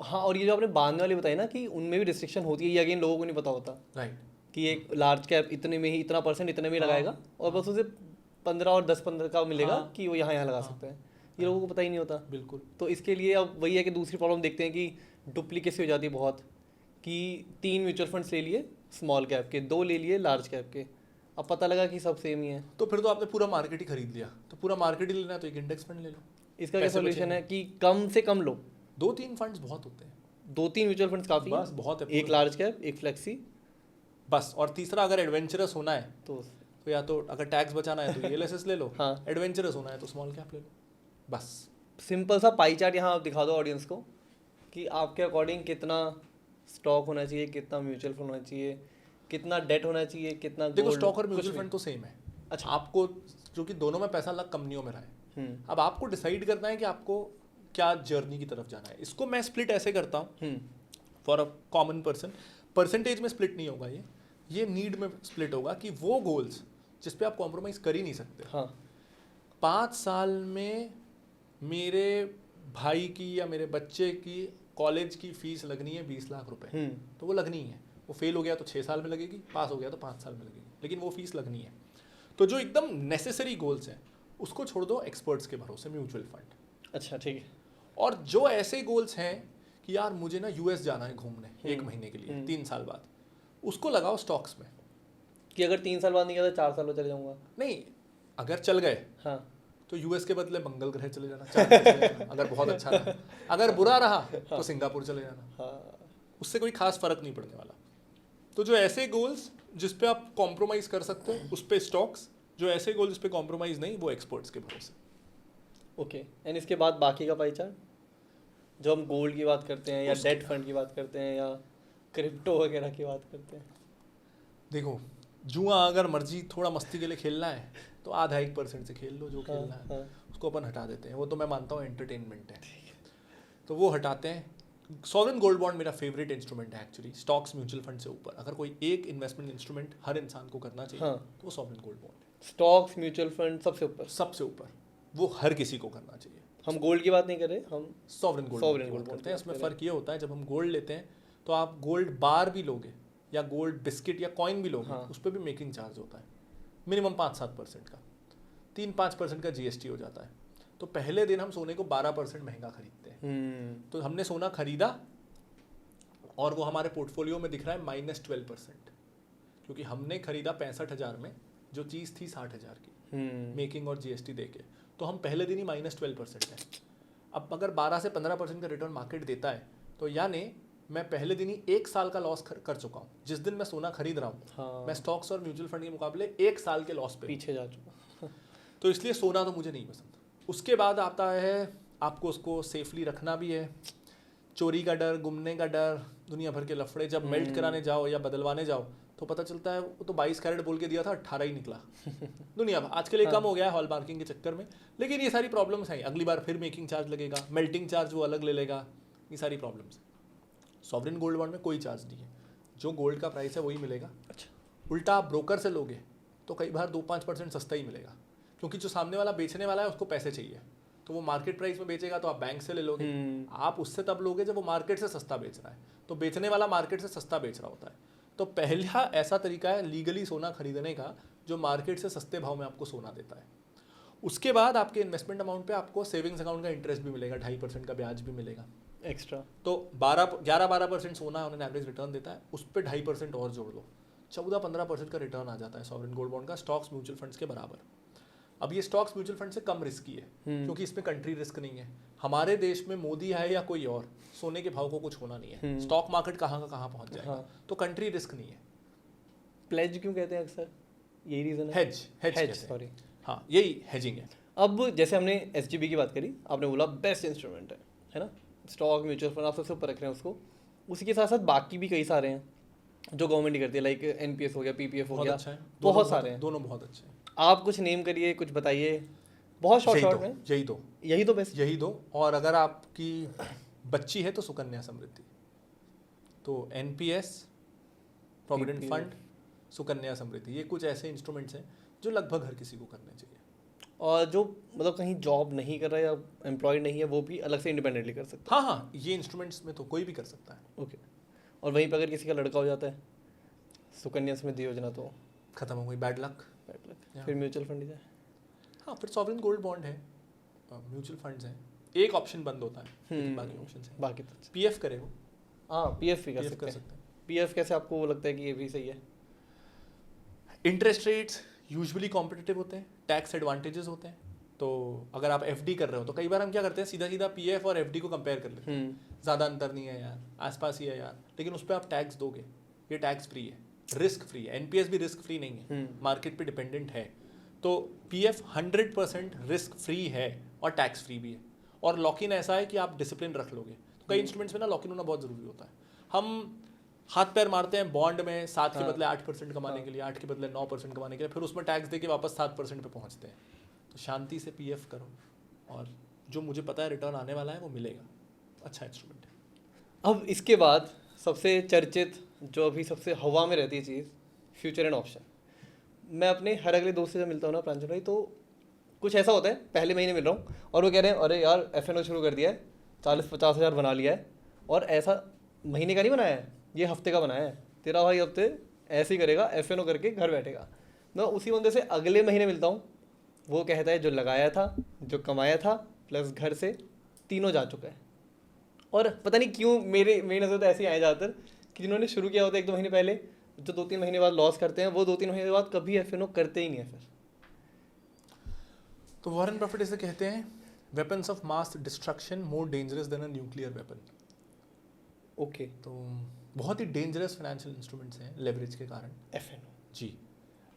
हाँ, और ये जो आपने बांधने वाली बताई ना कि उनमें भी रिस्ट्रिक्शन होती है, ये अगेन लोगों को नहीं पता होता, राइट, कि एक लार्ज कैप इतने में ही, इतना परसेंट इतने में ही लगाएगा, और बस उसे 15 और 10-15 का मिलेगा कि वो यहाँ लगा सकते हैं। ये लोगों को पता ही नहीं होता। बिल्कुल। तो इसके लिए अब वही है कि दूसरी प्रॉब्लम देखते हैं कि डुप्लीकेसी हो जाती है बहुत, कि 3 म्यूचुअल फंड्स ले लिए स्मॉल कैप के, 2 ले लिए लार्ज कैप के, अब पता लगा कि सब सेम ही है। तो फिर तो आपने पूरा मार्केट ही खरीद लिया, तो पूरा मार्केट ही लेना है तो एक इंडेक्स फंड ले लो। इसका क्या सोल्यूशन है कि कम से कम लो? 2-3 फंड्स बहुत होते हैं, 2-3 म्यूचुअल फंड्स काफ़ी बस बहुत है। एक लार्ज कैप, एक फ्लेक्सी, बस। और तीसरा, अगर एडवेंचरस होना है तो या तो अगर टैक्स बचाना है तो एलएसएस ले लो, हाँ, एडवेंचरस होना है तो स्मॉल कैप ले लो, बस। सिंपल सा पाई चार्ट यहाँ आप दिखा दो ऑडियंस को कि आपके अकॉर्डिंग कितना स्टॉक होना चाहिए, कितना म्यूचुअल फंड होना चाहिए, कितना डेट होना चाहिए, कितना देखो, गोल्ड। स्टॉक और म्यूचुअल फंड तो सेम है। अच्छा, आपको क्योंकि दोनों में पैसा अलग कंपनियों में रहा है, अब आपको डिसाइड करना है कि आपको क्या जर्नी की तरफ जाना है। इसको मैं स्प्लिट ऐसे करता हूँ, for a common person percentage में स्प्लिट नहीं होगा, ये नीड में स्प्लिट होगा कि वो गोल्स जिस पे आप कॉम्प्रोमाइज़ कर ही नहीं सकते। हाँ 5 साल में मेरे भाई की या मेरे बच्चे की कॉलेज की फीस लगनी है 20 लाख रुपए, तो वो लगनी है। वो फेल हो गया तो 6 साल में लगेगी, पास हो गया तो 5 साल में लगेगी, लेकिन वो फीस लगनी है। तो जो एकदम नेसेसरी गोल्स हैं उसको छोड़ दो एक्सपर्ट्स के भरोसे, म्यूचुअल फंड। अच्छा ठीक है। और जो ऐसे गोल्स हैं कि यार मुझे ना यूएस जाना है घूमने 1 महीने के लिए 3 साल बाद, उसको लगाओ स्टॉक्स में। कि अगर 3 साल बाद नहीं गया तो 4 साल में चले जाऊंगा। नहीं, अगर चल गए हाँ तो यूएस के बदले मंगल ग्रह चले जाना, चांद पे चले जाना अगर बहुत अच्छा रहा। अगर बुरा रहा तो सिंगापुर चले जाना, हाँ उससे कोई खास फर्क नहीं पड़ने वाला। तो जो ऐसे गोल्स जिस पे आप कॉम्प्रोमाइज कर सकते हो उस पे स्टॉक्स, जो ऐसे गोल जिस पे कॉम्प्रोमाइज नहीं वो एक्सपर्ट्स के भरोसे। ओके। एंड इसके बाद बाकी का पाई चार्ट, जो हम गोल्ड की बात करते हैं या डेट फंड की बात करते हैं या क्रिप्टो वगैरह की बात करते हैं। देखो, जुआ अगर मर्जी थोड़ा मस्ती के लिए खेलना है तो आधा 1% से खेल लो, जो खेलना है। हाँ। उसको अपन हटा देते हैं, वो तो मैं मानता हूँ एंटरटेनमेंट है, तो वो हटाते हैं। सॉवरेन गोल्ड बॉन्ड मेरा फेवरेट इंस्ट्रूमेंट है एक्चुअली, स्टॉक्स म्यूचुअल फंड से ऊपर। अगर कोई एक इन्वेस्टमेंट इंस्ट्रूमेंट हर इंसान को करना चाहिए हाँ। तो वो सॉवरेन गोल्ड बॉन्ड है। स्टॉक्स म्यूचुअल फंड सबसे ऊपर, सबसे ऊपर, वो हर किसी को करना चाहिए। हम गोल्ड की बात नहीं कर रहे, हम सॉवरेन गोल्ड Sovereign की gold बात bond करते हैं। की इसमें बात फ़र्क ये होता है, जब हम गोल्ड लेते हैं तो आप गोल्ड बार भी लोगे या गोल्ड बिस्किट या कॉइन भी लोगे, हाँ। उस पर भी मेकिंग चार्ज होता है मिनिमम 5-7% का, 3-5% का जीएसटी हो जाता है। तो पहले दिन हम सोने को 12% महंगा खरीदते हैं। तो हमने सोना खरीदा और वो हमारे पोर्टफोलियो में दिख रहा है -12%, क्योंकि हमने खरीदा 65,000 में, जो चीज़ थी 60,000 की मेकिंग और जीएसटी देके। तो हम पहले दिन ही -12% है। अब अगर 12 से 15% का रिटर्न मार्केट देता है तो यानी मैं पहले दिन ही 1 साल का लॉस कर चुका हूँ। जिस दिन मैं सोना खरीद रहा हूँ, हाँ। मैं स्टॉक्स और म्यूचुअल फंड के मुकाबले 1 साल के लॉस पे पीछे जा चुका। तो इसलिए सोना तो मुझे नहीं पसंद। उसके बाद आता है आपको उसको सेफली रखना भी है, चोरी का डर, गुमने का डर, दुनिया भर के लफड़े। जब मेल्ट कराने जाओ या बदलवाने जाओ तो पता चलता है वो तो 22 कैरेट बोल के दिया था, 18 ही निकला। दुनिया आज के लिए कम हो गया है हॉल मार्किंग के चक्कर में, लेकिन ये सारी प्रॉब्लम्स हैं। अगली बार फिर मेकिंग चार्ज लगेगा, मेल्टिंग चार्ज वो अलग ले लेगा, ये सारी प्रॉब्लम्स। सॉवरेन गोल्ड बॉन्ड में कोई चार्ज नहीं है, जो गोल्ड का प्राइस है वही मिलेगा। अच्छा। उल्टा आप ब्रोकर से लोगे तो कई बार 2-5% सस्ता ही मिलेगा, क्योंकि जो सामने वाला बेचने वाला है उसको पैसे चाहिए, तो वो मार्केट प्राइस में बेचेगा तो आप बैंक से ले लोगे। आप उससे तब लोगे जब वो मार्केट से सस्ता बेच रहा है, तो बेचने वाला मार्केट से सस्ता बेच रहा होता है। तो पहला ऐसा तरीका है लीगली सोना खरीदने का जो मार्केट से सस्ते भाव में आपको सोना देता है। उसके बाद आपके इन्वेस्टमेंट अमाउंट पे आपको सेविंग्स अकाउंट का इंटरेस्ट भी मिलेगा, 2.5% का ब्याज भी मिलेगा एक्स्ट्रा। तो 11-12% सोना ऑन एवरेज रिटर्न देता है, उस पर 2.5% और जोड़ लो, 14-15% का रिटर्न आ जाता है सॉवरेन गोल्ड बॉन्ड का, स्टॉक्स म्यूचुअल फंड्स के बराबर। अब ये स्टॉक्स म्यूचुअल फंड से कम रिस्की है, क्योंकि इसमें कंट्री रिस्क नहीं है। हमारे देश में मोदी है या कोई और, सोने के भाव को कुछ होना नहीं है, स्टॉक मार्केट कहाँ का कहाँ पहुँच जाएगा। हाँ। तो कंट्री रिस्क नहीं है। प्लेज क्यों कहते हैं अक्सर, यही रीज़न है। हेज सॉरी, हाँ यही हेजिंग है। अब जैसे हमने एसजीबी की बात करी, आपने बोला बेस्ट इंस्ट्रूमेंट है ना, स्टॉक म्यूचुअल फंड आप सबसे ऊपर रख रहे हैं उसको। उसी के साथ साथ बाकी भी कई सारे हैं जो गवर्नमेंट ही करती है, लाइक एनपीएस हो गया, पीपीएफ हो गया, अच्छा है, बहुत सारे हैं। दोनों बहुत अच्छे हैं। आप कुछ नेम करिए, कुछ बताइए, बहुत शॉर्ट में। यही तो बेस्ट, यही दो। और अगर आपकी बच्ची है तो सुकन्या समृद्धि, तो NPS, provident fund, Sukanya Samriddhi, ये कुछ ऐसे इंस्ट्रूमेंट्स हैं जो लगभग हर किसी को करने चाहिए। और जो मतलब कहीं जॉब नहीं कर रहा है या एम्प्लॉयड नहीं है वो भी अलग से इंडिपेंडेंटली कर सकता है। हाँ, ये इंस्ट्रूमेंट्स में तो कोई भी कर सकता है। ओके। और वहीं पर अगर किसी का लड़का हो जाता है, सुकन्या समृद्धि योजना तो खत्म हो गई, बैड लक। फिर म्यूचुअल फंड ही जाए। हाँ, फिर सॉवरेन गोल्ड बॉन्ड है, म्यूचुअल फंड्स हैं, एक ऑप्शन बंद होता है, बाकी ऑप्शन है। बाकी तो पीएफ करे वो, हाँ पीएफ भी कर सकते हैं। पीएफ कैसे आपको वो लगता है कि ये भी सही है? इंटरेस्ट रेट्स यूजुअली कॉम्पिटिटिव होते हैं, टैक्स एडवांटेजेस होते हैं। तो अगर आप एफडी कर रहे हो तो कई बार हम क्या करते हैं, सीधा सीधा पीएफ और एफडी को कंपेयर कर लेते हैं, ज़्यादा अंतर नहीं है यार, आसपास ही है यार, लेकिन उस पर आप टैक्स दोगे, ये टैक्स फ्री है, रिस्क फ्री है। एनपीएस भी रिस्क फ्री नहीं है, मार्केट पे डिपेंडेंट है। तो पीएफ 100% रिस्क फ्री है और टैक्स फ्री भी है। और लॉक इन ऐसा है कि आप डिसिप्लिन रख लोगे। तो कई इंस्ट्रूमेंट्स में ना लॉक इन होना बहुत ज़रूरी होता है। हम हाथ पैर मारते हैं बॉन्ड में 7 के बदले 8% कमाने के लिए, 8 के बदले 9% कमाने के लिए, फिर उसमें टैक्स देके वापस 7% पे पहुंचते हैं। तो शांति से पीएफ करो, और जो मुझे पता है रिटर्न आने वाला है वो मिलेगा। अच्छा इंस्ट्रूमेंट है। अब इसके बाद सबसे चर्चित जो अभी सबसे हवा में रहती है चीज़, फ्यूचर एंड ऑप्शन। मैं अपने हर अगले दोस्त से जब मिलता हूँ ना प्रांजल भाई, तो कुछ ऐसा होता है, पहले महीने मिल रहा हूँ और वो कह रहे हैं अरे यार F&O शुरू कर दिया है, 40-50 हज़ार बना लिया है, और ऐसा महीने का नहीं बनाया है, ये हफ्ते का बनाया है। तेरा भाई हफ्ते ऐसे ही करेगा, F&O करके घर बैठेगा। मैं उसी बंदे से अगले महीने मिलता हूँ, वो कहता है जो लगाया था, जो कमाया था, प्लस घर से, तीनों जा चुका है। और पता नहीं क्यों मेरी नज़र तो ऐसे ही आए ज़्यादातर कि जिन्होंने शुरू किया होता है 1-2 महीने पहले, जो 2-3 महीने बाद लॉस करते हैं, वो 2-3 महीने बाद कभी F&O करते ही नहीं है फिर। तो वॉरेन बफेट इसे कहते हैं weapons of mass destruction more dangerous than a nuclear weapon. Okay, तो बहुत ही डेंजरस फाइनेंशियल इंस्ट्रूमेंट्स हैं लेवरेज के कारण। F&O जी,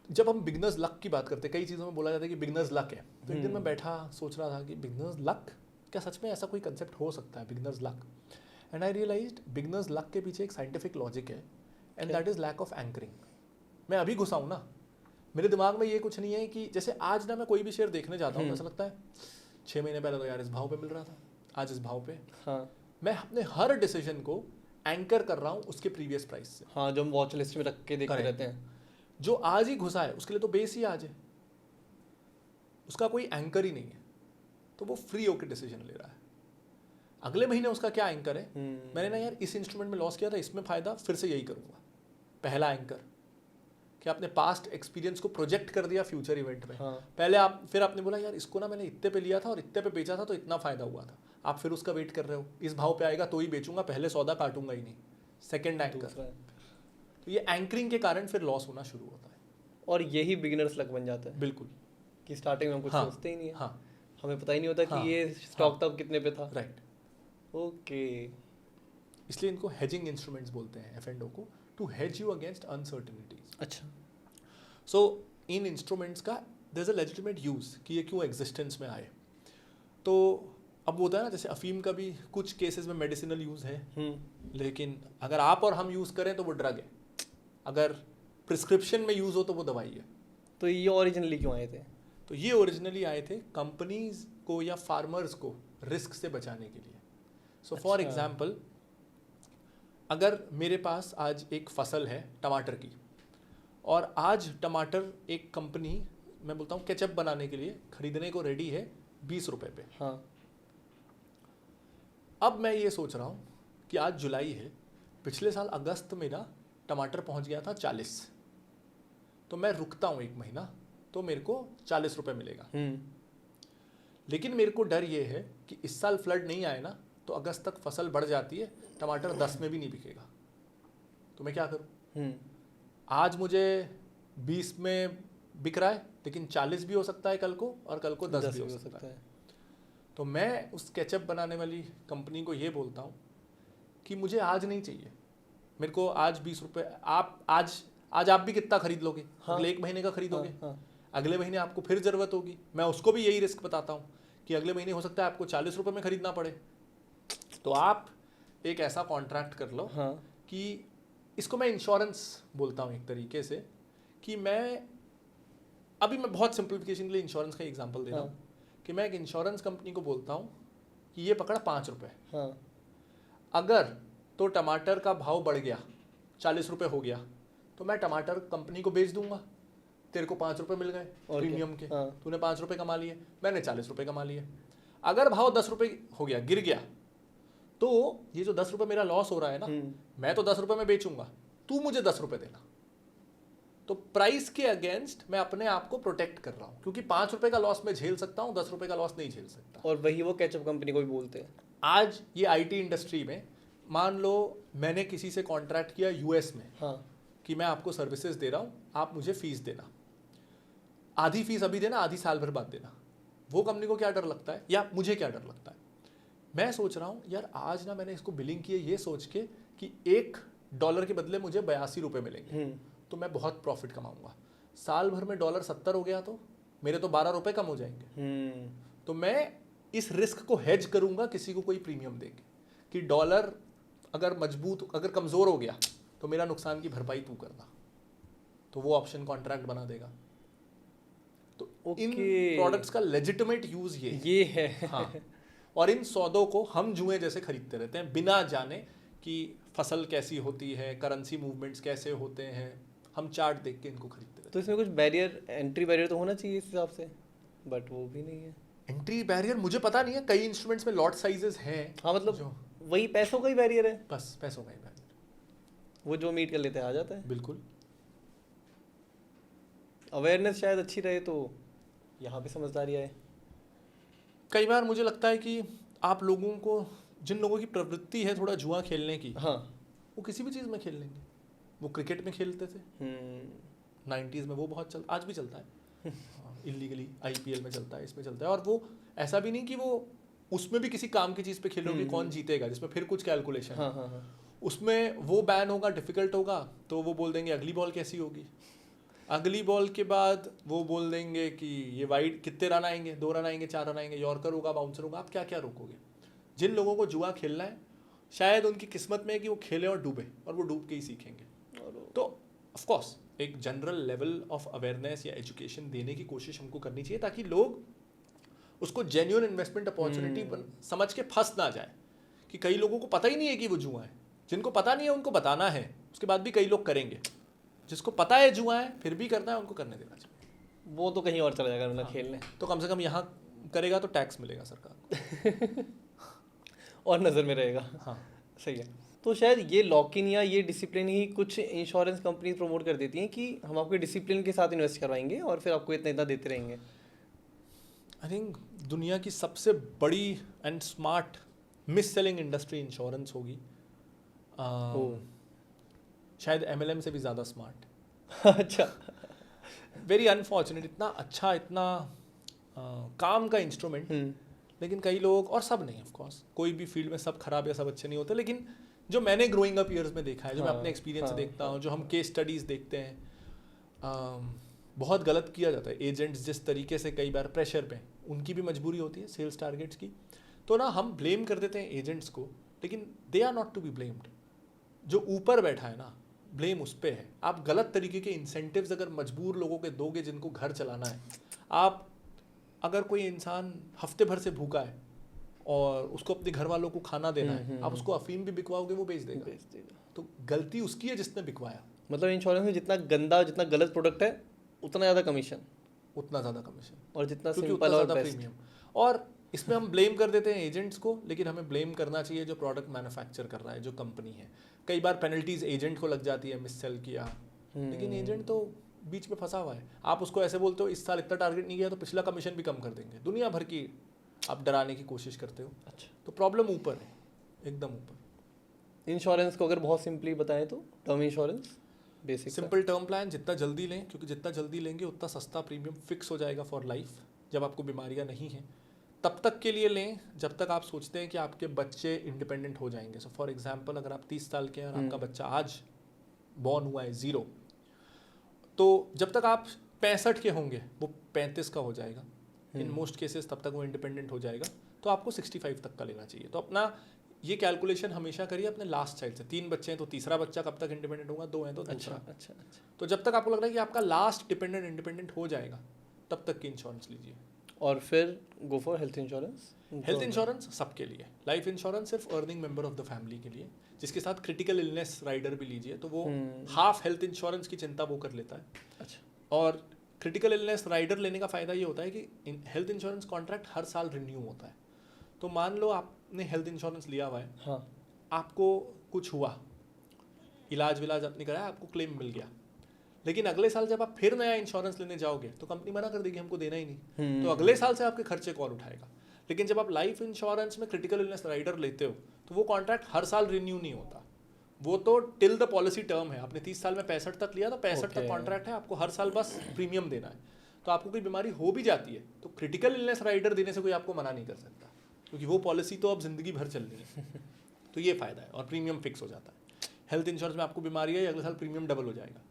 जब हम बिगनर्स लक की बात करते हैं, कई चीज़ों में बोला जाता है कि बिगनर्स लक है, तो एक दिन मैं बैठा सोच रहा था कि बिगनर्स लक, क्या सच में ऐसा कोई कंसेप्ट हो सकता है beginner's luck? And I realised beginner's luck के पीछे एक साइंटिफिक लॉजिक है, and that is lack of anchoring. मैं अभी घुसा हूँ ना, मेरे दिमाग में ये कुछ नहीं है कि जैसे आज ना मैं कोई भी शेयर देखने जाता हूँ, ऐसा लगता है 6 महीने पहले तो यार इस भाव पे मिल रहा था, आज इस भाव पे। हाँ मैं अपने हर डिसीजन को एंकर कर रहा हूँ उसके प्रीवियस प्राइस से। हाँ, जो हम वॉच लिस्ट में रख के देखते Correct. रहते हैं। जो आज ही घुसा है उसके लिए तो बेस ही आज है, उसका कोई एंकर ही नहीं है, तो वो फ्री होकर डिसीजन ले रहा है। अगले महीने उसका क्या एंकर है? मैंने ना यार इस इंस्ट्रूमेंट में लॉस किया था, इसमें फायदा, फिर से यही करूंगा। पहला एंकर कि आपने पास्ट एक्सपीरियंस को प्रोजेक्ट कर दिया फ्यूचर इवेंट में। हाँ। पहले आप, फिर आपने बोला यार इसको ना मैंने इतने पे लिया था और इतने पे बेचा था तो इतना फायदा हुआ था, आप फिर उसका वेट कर रहे हो, इस भाव पे आएगा तो ही बेचूंगा, पहले सौदा काटूंगा ही नहीं। सेकंड एंकर, तो ये एंकरिंग के कारण फिर लॉस होना शुरू होता है, और यही बिगिनर्स लक बन जाता है। बिल्कुल, कि स्टार्टिंग में हम कुछ हाँ, सोचते ही नहीं है। हाँ, हमें पता ही नहीं होता हाँ, कि ये स्टॉक तब कितने पे था। राइट। ओके, इसलिए इनको हेजिंग इंस्ट्रूमेंट्स बोलते हैं, F&O को, to hedge you against uncertainties. अच्छा। सो इन इंस्ट्रूमेंट्स का there is a legitimate use कि ये क्यों एग्जिस्टेंस में आए। तो अब वो होता है ना, जैसे अफीम का भी कुछ केसेस में मेडिसिनल यूज है, लेकिन अगर आप और हम यूज करें तो वो ड्रग है, अगर प्रिस्क्रिप्शन में यूज हो तो वो दवाई है। तो ये ओरिजिनली क्यों आए थे? तो ये ओरिजिनली आए थे कंपनीज को या फार्मर्स को रिस्क से बचाने के लिए। सो फॉर एग्जाम्पल, अगर मेरे पास आज एक फसल है टमाटर की, और आज टमाटर एक कंपनी, मैं बोलता हूँ केचप बनाने के लिए खरीदने को रेडी है 20 रुपए पे। हाँ। अब मैं ये सोच रहा हूँ कि आज जुलाई है, पिछले साल अगस्त में ना टमाटर पहुँच गया था 40, तो मैं रुकता हूँ 1 महीना तो मेरे को 40 रुपए मिलेगा। लेकिन मेरे को डर ये है कि इस साल फ्लड नहीं आए ना तो अगस्त तक फसल बढ़ जाती है, टमाटर 10 में भी नहीं बिकेगा, तो मैं क्या करूँ? आज मुझे 20 में बिक रहा है, लेकिन 40 भी हो सकता है कल को, और कल को 10 भी हो सकता है। तो मैं उस केचप बनाने वाली कंपनी को ये बोलता हूँ कि मुझे आज नहीं चाहिए, मेरे को आज 20 रुपये, आप आज आप भी कितना खरीद लोगे? हाँ। अगले 1 महीने का खरीदोगे। हाँ। अगले महीने आपको फिर ज़रूरत होगी, मैं उसको भी यही रिस्क बताता हूँ कि अगले महीने हो सकता है आपको 40 रुपये में खरीदना पड़े। तो आप एक ऐसा कॉन्ट्रैक्ट कर लो। हाँ। कि इसको मैं इंश्योरेंस बोलता हूँ एक तरीके से, कि मैं बहुत सिंप्लीफिकेशन के लिए इंश्योरेंस का एग्जांपल दे रहा हूँ। कि मैं एक इंश्योरेंस कंपनी को बोलता हूँ कि ये पकड़ 5 रुपये। हाँ। अगर तो टमाटर का भाव बढ़ गया, 40 रुपये हो गया, तो मैं टमाटर कंपनी को बेच दूंगा, तेरे को 5 रुपये मिल गए प्रीमियम के। हाँ। तूने 5 रुपये कमा लिए, मैंने 40 रुपये कमा लिए। अगर भाव 10 रुपये हो गया, गिर गया, तो ये जो 10 रुपये मेरा लॉस हो रहा है ना, मैं तो 10 रुपये में बेचूंगा, तू मुझे 10 रुपये देना। तो प्राइस के अगेंस्ट मैं अपने आप को प्रोटेक्ट कर रहा हूँ, क्योंकि 5 रुपये का लॉस मैं झेल सकता हूँ, 10 रुपये का लॉस नहीं झेल सकता। और वही वो केचप कंपनी को भी बोलते हैं। आज ये आईटी इंडस्ट्री में, मान लो मैंने किसी से कॉन्ट्रैक्ट किया यूएस में। हाँ। कि मैं आपको सर्विसेज दे रहा हूँ, आप मुझे फीस देना, आधी फीस अभी देना, आधी साल भर बाद देना। वो कंपनी को क्या डर लगता है, या मुझे क्या डर लगता है? मैं सोच रहा हूँ यार आज ना मैंने इसको बिलिंग की है ये सोच के कि $1 के बदले मुझे 82 रुपये मिलेंगे, तो मैं बहुत प्रॉफिट कमाऊंगा। साल भर में डॉलर 70 हो गया तो मेरे तो 12 रुपये कम हो जाएंगे। तो मैं इस रिस्क को हेज करूंगा किसी को कोई प्रीमियम देके, कि डॉलर अगर कमज़ोर हो गया तो मेरा नुकसान की भरपाई तू करना। तो वो ऑप्शन कॉन्ट्रैक्ट बना देगा। तो इन प्रोडक्ट्स का लेजिटिमेट यूज ये है। हाँ। और इन सौदों को हम जुए जैसे खरीदते रहते हैं बिना जाने कि फसल कैसी होती है, करेंसी मूवमेंट्स कैसे होते हैं, हम चार्ट देख के इनको खरीदते तो इसमें कुछ बैरियर, एंट्री बैरियर तो होना चाहिए इस हिसाब से, बट वो भी नहीं है। रहते। एंट्री बैरियर मुझे पता नहीं है, कई इंस्ट्रूमेंट्स में लॉट साइजेस हैं। हाँ मतलब जो वही पैसों का ही बैरियर है, बस पैसों का ही बैरियर, वो जो मीट कर लेते हैं आ जाता है। बिल्कुल। अवेयरनेस शायद अच्छी रहे तो यहाँ पे समझदारी आए। कई बार मुझे लगता है कि आप लोगों को, जिन लोगों की प्रवृत्ति है थोड़ा जुआ खेलने की, हाँ वो किसी भी चीज़ में खेल लेंगे। वो क्रिकेट में खेलते थे 90s में, वो बहुत चल, आज भी चलता है इलीगली, IPL में चलता है, इसमें चलता है। और वो ऐसा भी नहीं कि वो उसमें भी किसी काम की चीज़ पे खेल रहे हो कि कौन जीतेगा, जिसमें फिर कुछ कैलकुलेशन हाँ हाँ हाँ। उसमें वो बैन होगा, डिफिकल्ट होगा, तो वो बोल देंगे अगली बॉल कैसी होगी, अगली बॉल के बाद वो बोल देंगे कि ये वाइड, कितने रन आएंगे, 2 रन आएंगे, 4 रन आएंगे, यॉर्कर होगा, बाउंसर होगा, आप क्या क्या रोकोगे। जिन लोगों को जुआ खेलना है, शायद उनकी किस्मत में है कि वो खेलें और डूबे, और वो डूब के ही सीखेंगे। तो ऑफ कोर्स एक जनरल लेवल ऑफ अवेयरनेस या एजुकेशन देने की कोशिश हमको करनी चाहिए, ताकि लोग उसको जेन्युइन इन्वेस्टमेंट अपॉर्चुनिटी समझ के फंस ना जाए। कि कई लोगों को पता ही नहीं है कि वो जुआ है, जिनको पता नहीं है उनको बताना है, उसके बाद भी कई लोग करेंगे। जिसको पता है जुआ है फिर भी करना है, उनको करने देना चाहिए। वो तो कहीं और चला जाएगा मतलब खेलने, तो कम से कम यहाँ करेगा तो टैक्स मिलेगा सरकार को और नज़र में रहेगा। हाँ सही है। तो शायद ये लॉक इन या ये डिसिप्लिन ही कुछ इंश्योरेंस कंपनी प्रमोट कर देती हैं कि हम आपके डिसिप्लिन के साथ इन्वेस्ट करवाएंगे और फिर आपको इतना इतना देते रहेंगे। आई थिंक दुनिया की सबसे बड़ी and smart miss selling industry insurance होगी। शायद MLM से भी ज़्यादा स्मार्ट अच्छा। वेरी अनफॉर्चुनेट, इतना अच्छा, इतना काम का इंस्ट्रूमेंट, लेकिन कई लोग, और सब नहीं ऑफ कोर्स, कोई भी फील्ड में सब खराब या सब अच्छे नहीं होते, लेकिन जो मैंने ग्रोइंग अप ईयर्स में देखा है, जो मैं अपने एक्सपीरियंस से देखता हूँ, जो हम केस स्टडीज़ देखते हैं, बहुत गलत किया जाता है। एजेंट्स जिस तरीके से कई बार प्रेशर पे, उनकी भी मजबूरी होती है सेल्स टारगेट्स की, तो ना हम ब्लेम कर देते हैं एजेंट्स को, लेकिन they are not to be blamed. जो ऊपर बैठा है ना, ब्लेम उस पर है। आप गलत तरीके के इंसेंटिव्स अगर मजबूर लोगों के दोगे जिनको घर चलाना है, आप अगर कोई इंसान हफ्ते भर से भूखा है और उसको अपने घर वालों को खाना देना है, आप उसको अफीम भी बिकवाओगे, वो बेच देगा। तो गलती उसकी है जिसने बिकवाया। मतलब इंश्योरेंस में जितना गंदा, जितना गलत प्रोडक्ट है, उतना ज़्यादा कमीशन, और जितना सिंपल और प्रीमियम। और इसमें हम ब्लेम कर देते हैं एजेंट्स को, लेकिन हमें ब्लेम करना चाहिए जो प्रोडक्ट मैन्युफैक्चर कर रहा है, जो कंपनी है। कई बार पेनल्टीज एजेंट को लग जाती है, मिस सेल किया, लेकिन एजेंट तो बीच में फंसा हुआ है। आप उसको ऐसे बोलते हो इस साल इतना टारगेट नहीं गया तो पिछला कमीशन भी कम कर देंगे, दुनिया भर की आप डराने की कोशिश करते हो। अच्छा, तो प्रॉब्लम ऊपर है, एकदम ऊपर। इंश्योरेंस को अगर बहुत सिंपली बताएं तो term insurance basic simple term plan, जितना जल्दी लें, क्योंकि जितना जल्दी लेंगे उतना सस्ता प्रीमियम फिक्स हो जाएगा फॉर लाइफ। जब आपको बीमारियां नहीं हैं तब तक के लिए लें जब तक आप सोचते हैं कि आपके बच्चे इंडिपेंडेंट हो जाएंगे। सो फॉर एग्जांपल, अगर आप 30 साल के हैं और आपका बच्चा आज बॉर्न हुआ है 0, तो जब तक आप 65 के होंगे वो 35 का हो जाएगा इन मोस्ट केसेस, तब तक वो इंडिपेंडेंट हो जाएगा। तो आपको 65 तक का लेना चाहिए। तो अपना ये कैलकुलेशन हमेशा करिए अपने लास्ट चाइल्ड से। 3 बच्चे हैं तो तीसरा बच्चा कब तक इंडिपेंडेंट होगा, 2 हैं तो दूसरा। अच्छा। तो जब तक आपको लग रहा है कि आपका लास्ट डिपेंडेंट इंडिपेंडेंट हो जाएगा, तब तक की इंश्योरेंस लीजिए। और फिर go for health insurance. Health insurance सबके लिए, लाइफ इंश्योरेंस सिर्फ earning member of the family के लिए, जिसके साथ क्रिटिकल इलनेस राइडर भी लीजिए, तो वो हाफ हेल्थ इंश्योरेंस की चिंता वो कर लेता है। अच्छा। और क्रिटिकल इलनेस राइडर लेने का फ़ायदा ये होता है कि हेल्थ इंश्योरेंस कॉन्ट्रैक्ट हर साल रिन्यू होता है। तो मान लो आपने हेल्थ इंश्योरेंस लिया हुआ है, हाँ, तो आपको कुछ हुआ, इलाज विलाज आपने कराया, आपको क्लेम मिल गया, लेकिन अगले साल जब आप फिर नया इंश्योरेंस लेने जाओगे तो कंपनी मना कर देगी हमको देना ही नहीं। तो अगले साल से आपके खर्चे कौन उठाएगा। लेकिन जब आप लाइफ इंश्योरेंस में क्रिटिकल इलनेस राइडर लेते हो तो वो कॉन्ट्रैक्ट हर साल रिन्यू नहीं होता, वो तो टिल द पॉलिसी टर्म है। आपने 30 साल में 65 तक लिया तो 65 तक कॉन्ट्रैक्ट है, आपको हर साल बस प्रीमियम देना है। तो आपको कोई बीमारी हो भी जाती है तो क्रिटिकल इलनेस राइडर देने से कोई आपको मना नहीं कर सकता, क्योंकि वो पॉलिसी तो अब जिंदगी भर चल रही है। तो ये फ़ायदा है, और प्रीमियम फिक्स हो जाता है। हेल्थ इंश्योरेंस में आपको बीमारी है, अगले साल प्रीमियम डबल हो जाएगा।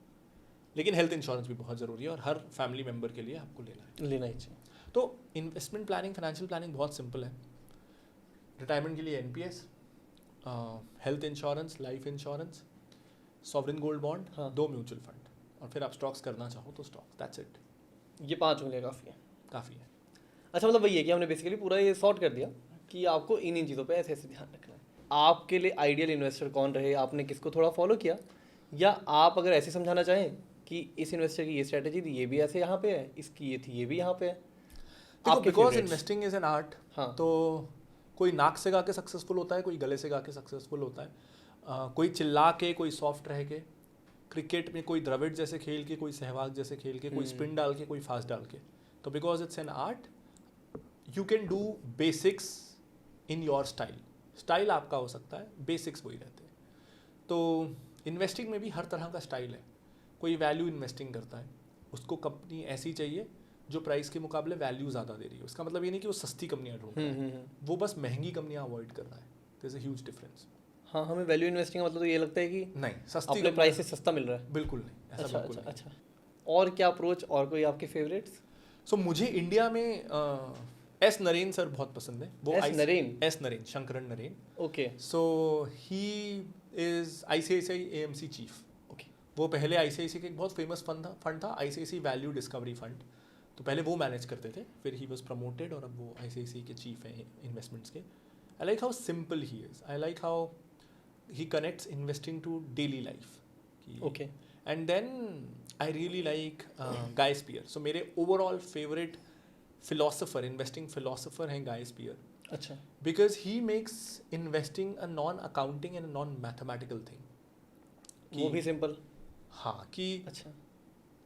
लेकिन हेल्थ इंश्योरेंस भी बहुत ज़रूरी है और हर फैमिली मेम्बर के लिए आपको लेना ही चाहिए। तो इन्वेस्टमेंट प्लानिंग, फाइनेंशियल प्लानिंग बहुत सिंपल है। रिटायरमेंट के लिए NPS, health insurance, life insurance, sovereign gold bond, 2 mutual fund, और फिर आप स्टॉक्स करना चाहो तो स्टॉक्स, दैट्स इट। ये 5 होंगे, काफ़ी है। अच्छा, मतलब वही है कि हमने बेसिकली पूरा ये सॉर्ट कर दिया कि आपको इन चीज़ों पे ऐसे ध्यान रखना है। आपके लिए आइडियल इन्वेस्टर कौन रहे, आपने किसको थोड़ा फॉलो किया, या आप अगर ऐसे समझाना चाहें कि इस इन्वेस्टर की ये स्ट्रेटजी थी, ये भी ऐसे यहाँ पे है, इसकी ये थी, ये भी यहाँ पे है। देखो, because investing is an art, हाँ। तो कोई नाक से गा के सक्सेसफुल होता है, कोई गले से गा के सक्सेसफुल होता है, कोई चिल्ला के, कोई सॉफ्ट रह के। क्रिकेट में कोई द्रविड़ जैसे खेल के, कोई सहवाग जैसे खेल के, कोई स्पिन डाल के, कोई फास्ट डाल के। तो because it's an art, you can do basics in your style. Style आपका हो सकता है, बेसिक्स वही रहते हैं। तो इन्वेस्टिंग में भी हर तरह का स्टाइल है। कोई वैल्यू इन्वेस्टिंग करता है, उसको कंपनी ऐसी चाहिए जो प्राइस के मुकाबले वैल्यू ज़्यादा दे रही है। उसका मतलब ये नहीं कि वो सस्ती कंपनियाँ ढूंढ रहा है, वो बस महंगी कंपनियाँ अवॉइड कर रहा है। There is a huge difference. हाँ, हमें वैल्यू इन्वेस्टिंग का मतलब तो ये लगता है कि नहीं, सस्ती अपने प्राइस से सस्ता मिल रहा है। बिल्कुल नहीं, ऐसा अच्छा, बिल्कुल अच्छा, नहीं। अच्छा। और क्या अप्रोच, और कोई आपके फेवरेट्स? सो मुझे इंडिया में एस नरेन सर बहुत पसंद है। वो S Naren, Sankaran Naren. Okay. So he is ICICI AMC chief. Okay. वो पहले ICICI का एक बहुत फेमस फंड था, ICICI वैल्यू डिस्कवरी फंड। तो पहले वो मैनेज करते थे, फिर ही वॉज प्रमोटेड और अब वो ICICI के चीफ हैं इन्वेस्टमेंट्स के। I like how simple he is, I like how he connects investing to daily life. Okay. And then I really like Guy Spier. So मेरे overall favorite philosopher, investing philosopher हैं Guy Spier. अच्छा. Because he makes investing a non-accounting and a non-mathematical thing. वो भी simple. हाँ, कि अच्छा.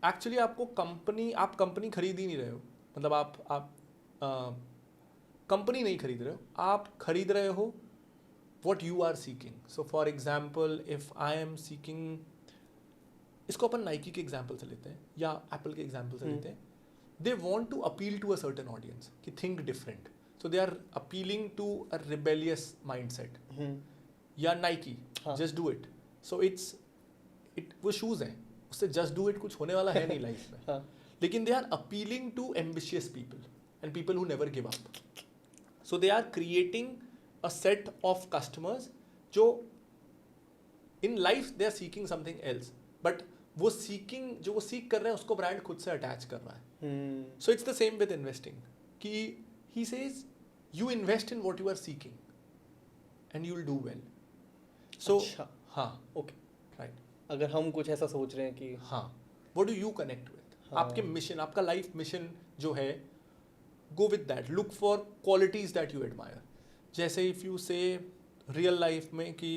Actually आप company खरीद ही नहीं रहे हो. मतलब आप कंपनी नहीं खरीद रहे हो, आप खरीद रहे हो what you are seeking. So for example, if I am seeking, इसको अपन नाइकी के एग्जाम्पल से लेते हैं या एप्पल के एग्जाम्पल से लेते हैं. They want to appeal to a certain audience कि think different, so they are appealing to a rebellious mind set. या Nike, just do it. So वो शूज हैं, उससे जस्ट डू इट कुछ होने वाला है नहीं लाइफ में. लेकिन they are appealing to ambitious people and people who never give up. So they are creating a set of customers जो in life they are seeking something else, but वो सीख कर रहे हैं उसको ब्रांड खुद से अटैच कर रहा है. So it's the same with investing कि he says you invest in what you are seeking and you will do well. So हाँ, okay, right. अगर हम कुछ ऐसा सोच रहे हैं कि हाँ, what do you connect with? आपके मिशन, आपका लाइफ मिशन जो है, go with that. Look for qualities that you admire. जैसे if you say real life में कि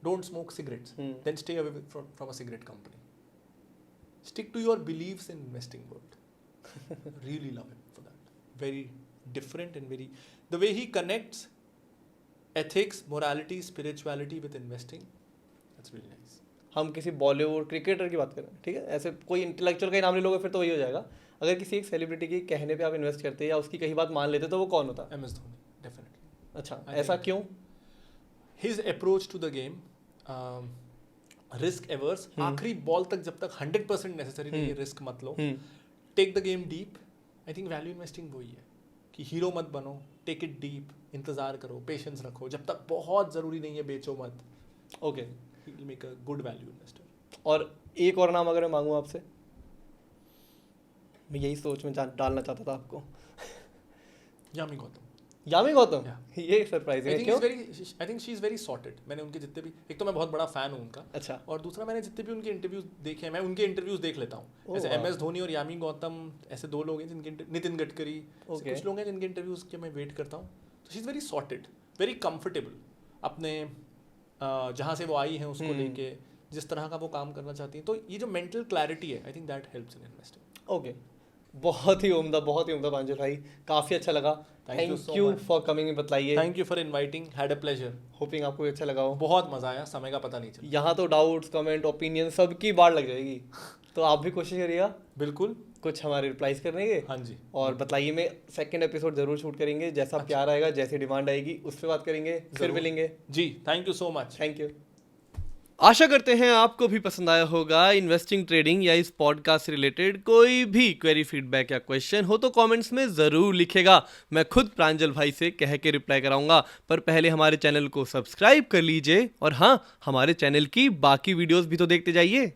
don't smoke cigarettes, then stay away from a cigarette company. Stick to your believes in investing world. Really love it for that. Very different and very the way he connects ethics, morality, spirituality with investing, that's really nice. हम किसी Bollywood cricketer की बात करें, ठीक है, ऐसे कोई intellectual का ही नाम ले लोगे फिर तो वही हो जाएगा. अगर किसी एक सेलिब्रिटी के कहने पे आप इन्वेस्ट करते हैं या उसकी कहीं बात मान लेते तो वो कौन होता है? MS Dhoni, definitely. अच्छा, ऐसा क्यों? His approach to the game, risk averse. आखिरी बॉल तक जब तक 100% नेसेसरी नहीं है, रिस्क मत लो. Take the game deep. I think value investing वही है कि हीरो मत बनो, टेक इट डीप, इंतजार करो, पेशेंस रखो, जब तक बहुत ज़रूरी नहीं है बेचो मत. Okay, he will make a good value investor. और एक और नाम अगर मैं मांगूँ आपसे, मैं यही सोच में डालना चाहता था आपको. यामी गौतम. यामी गौतम, ये सरप्राइजिंग है. क्यों? I think she is very sorted. मैंने उनके जितने भी, एक तो मैं बहुत बड़ा फ़ैन हूँ उनका. अच्छा. और दूसरा मैंने जितने भी उनके इंटरव्यूज देखे हैं, मैं उनके इंटरव्यूज देख लेता हूँ. ऐसे MS धोनी और यामी गौतम ऐसे दो लोग हैं जिनके, नितिन गडकरी, कुछ लोग हैं जिनके इंटरव्यूज के मैं वेट करता हूँ. तो she is very sorted, very comfortable अपने जहाँ से वो आई हैं उसको लेके, जिस तरह का वो काम करना चाहती हैं. तो ये जो मेंटल क्लैरिटी है, I think that helps in investing. Okay, बहुत ही उम्दा प्रांजल भाई, काफ़ी अच्छा लगा. Thank you for coming. बताइए. Thank you for inviting, had a pleasure. Hoping आपको अच्छा लगा हो. बहुत मज़ा आया, समय का पता नहीं चला. यहाँ तो डाउट्स, कमेंट, ओपिनियन सबकी बाढ़ लग जाएगी, तो आप भी कोशिश करिएगा. बिल्कुल. कुछ हमारे रिप्लाईज करने के. हाँ जी. और बताइए, मैं सेकंड एपिसोड जरूर शूट करेंगे. जैसा प्यार आएगा, जैसी डिमांड आएगी, उस पर बात करेंगे. फिर मिलेंगे जी. Thank you so much. Thank you. आशा करते हैं आपको भी पसंद आया होगा. इन्वेस्टिंग, ट्रेडिंग या इस पॉडकास्ट से रिलेटेड कोई भी क्वेरी, फीडबैक या क्वेश्चन हो तो कमेंट्स में ज़रूर लिखेगा. मैं खुद प्रांजल भाई से कह के रिप्लाई कराऊंगा. पर पहले हमारे चैनल को सब्सक्राइब कर लीजिए और हाँ, हमारे चैनल की बाकी वीडियोस भी तो देखते जाइए.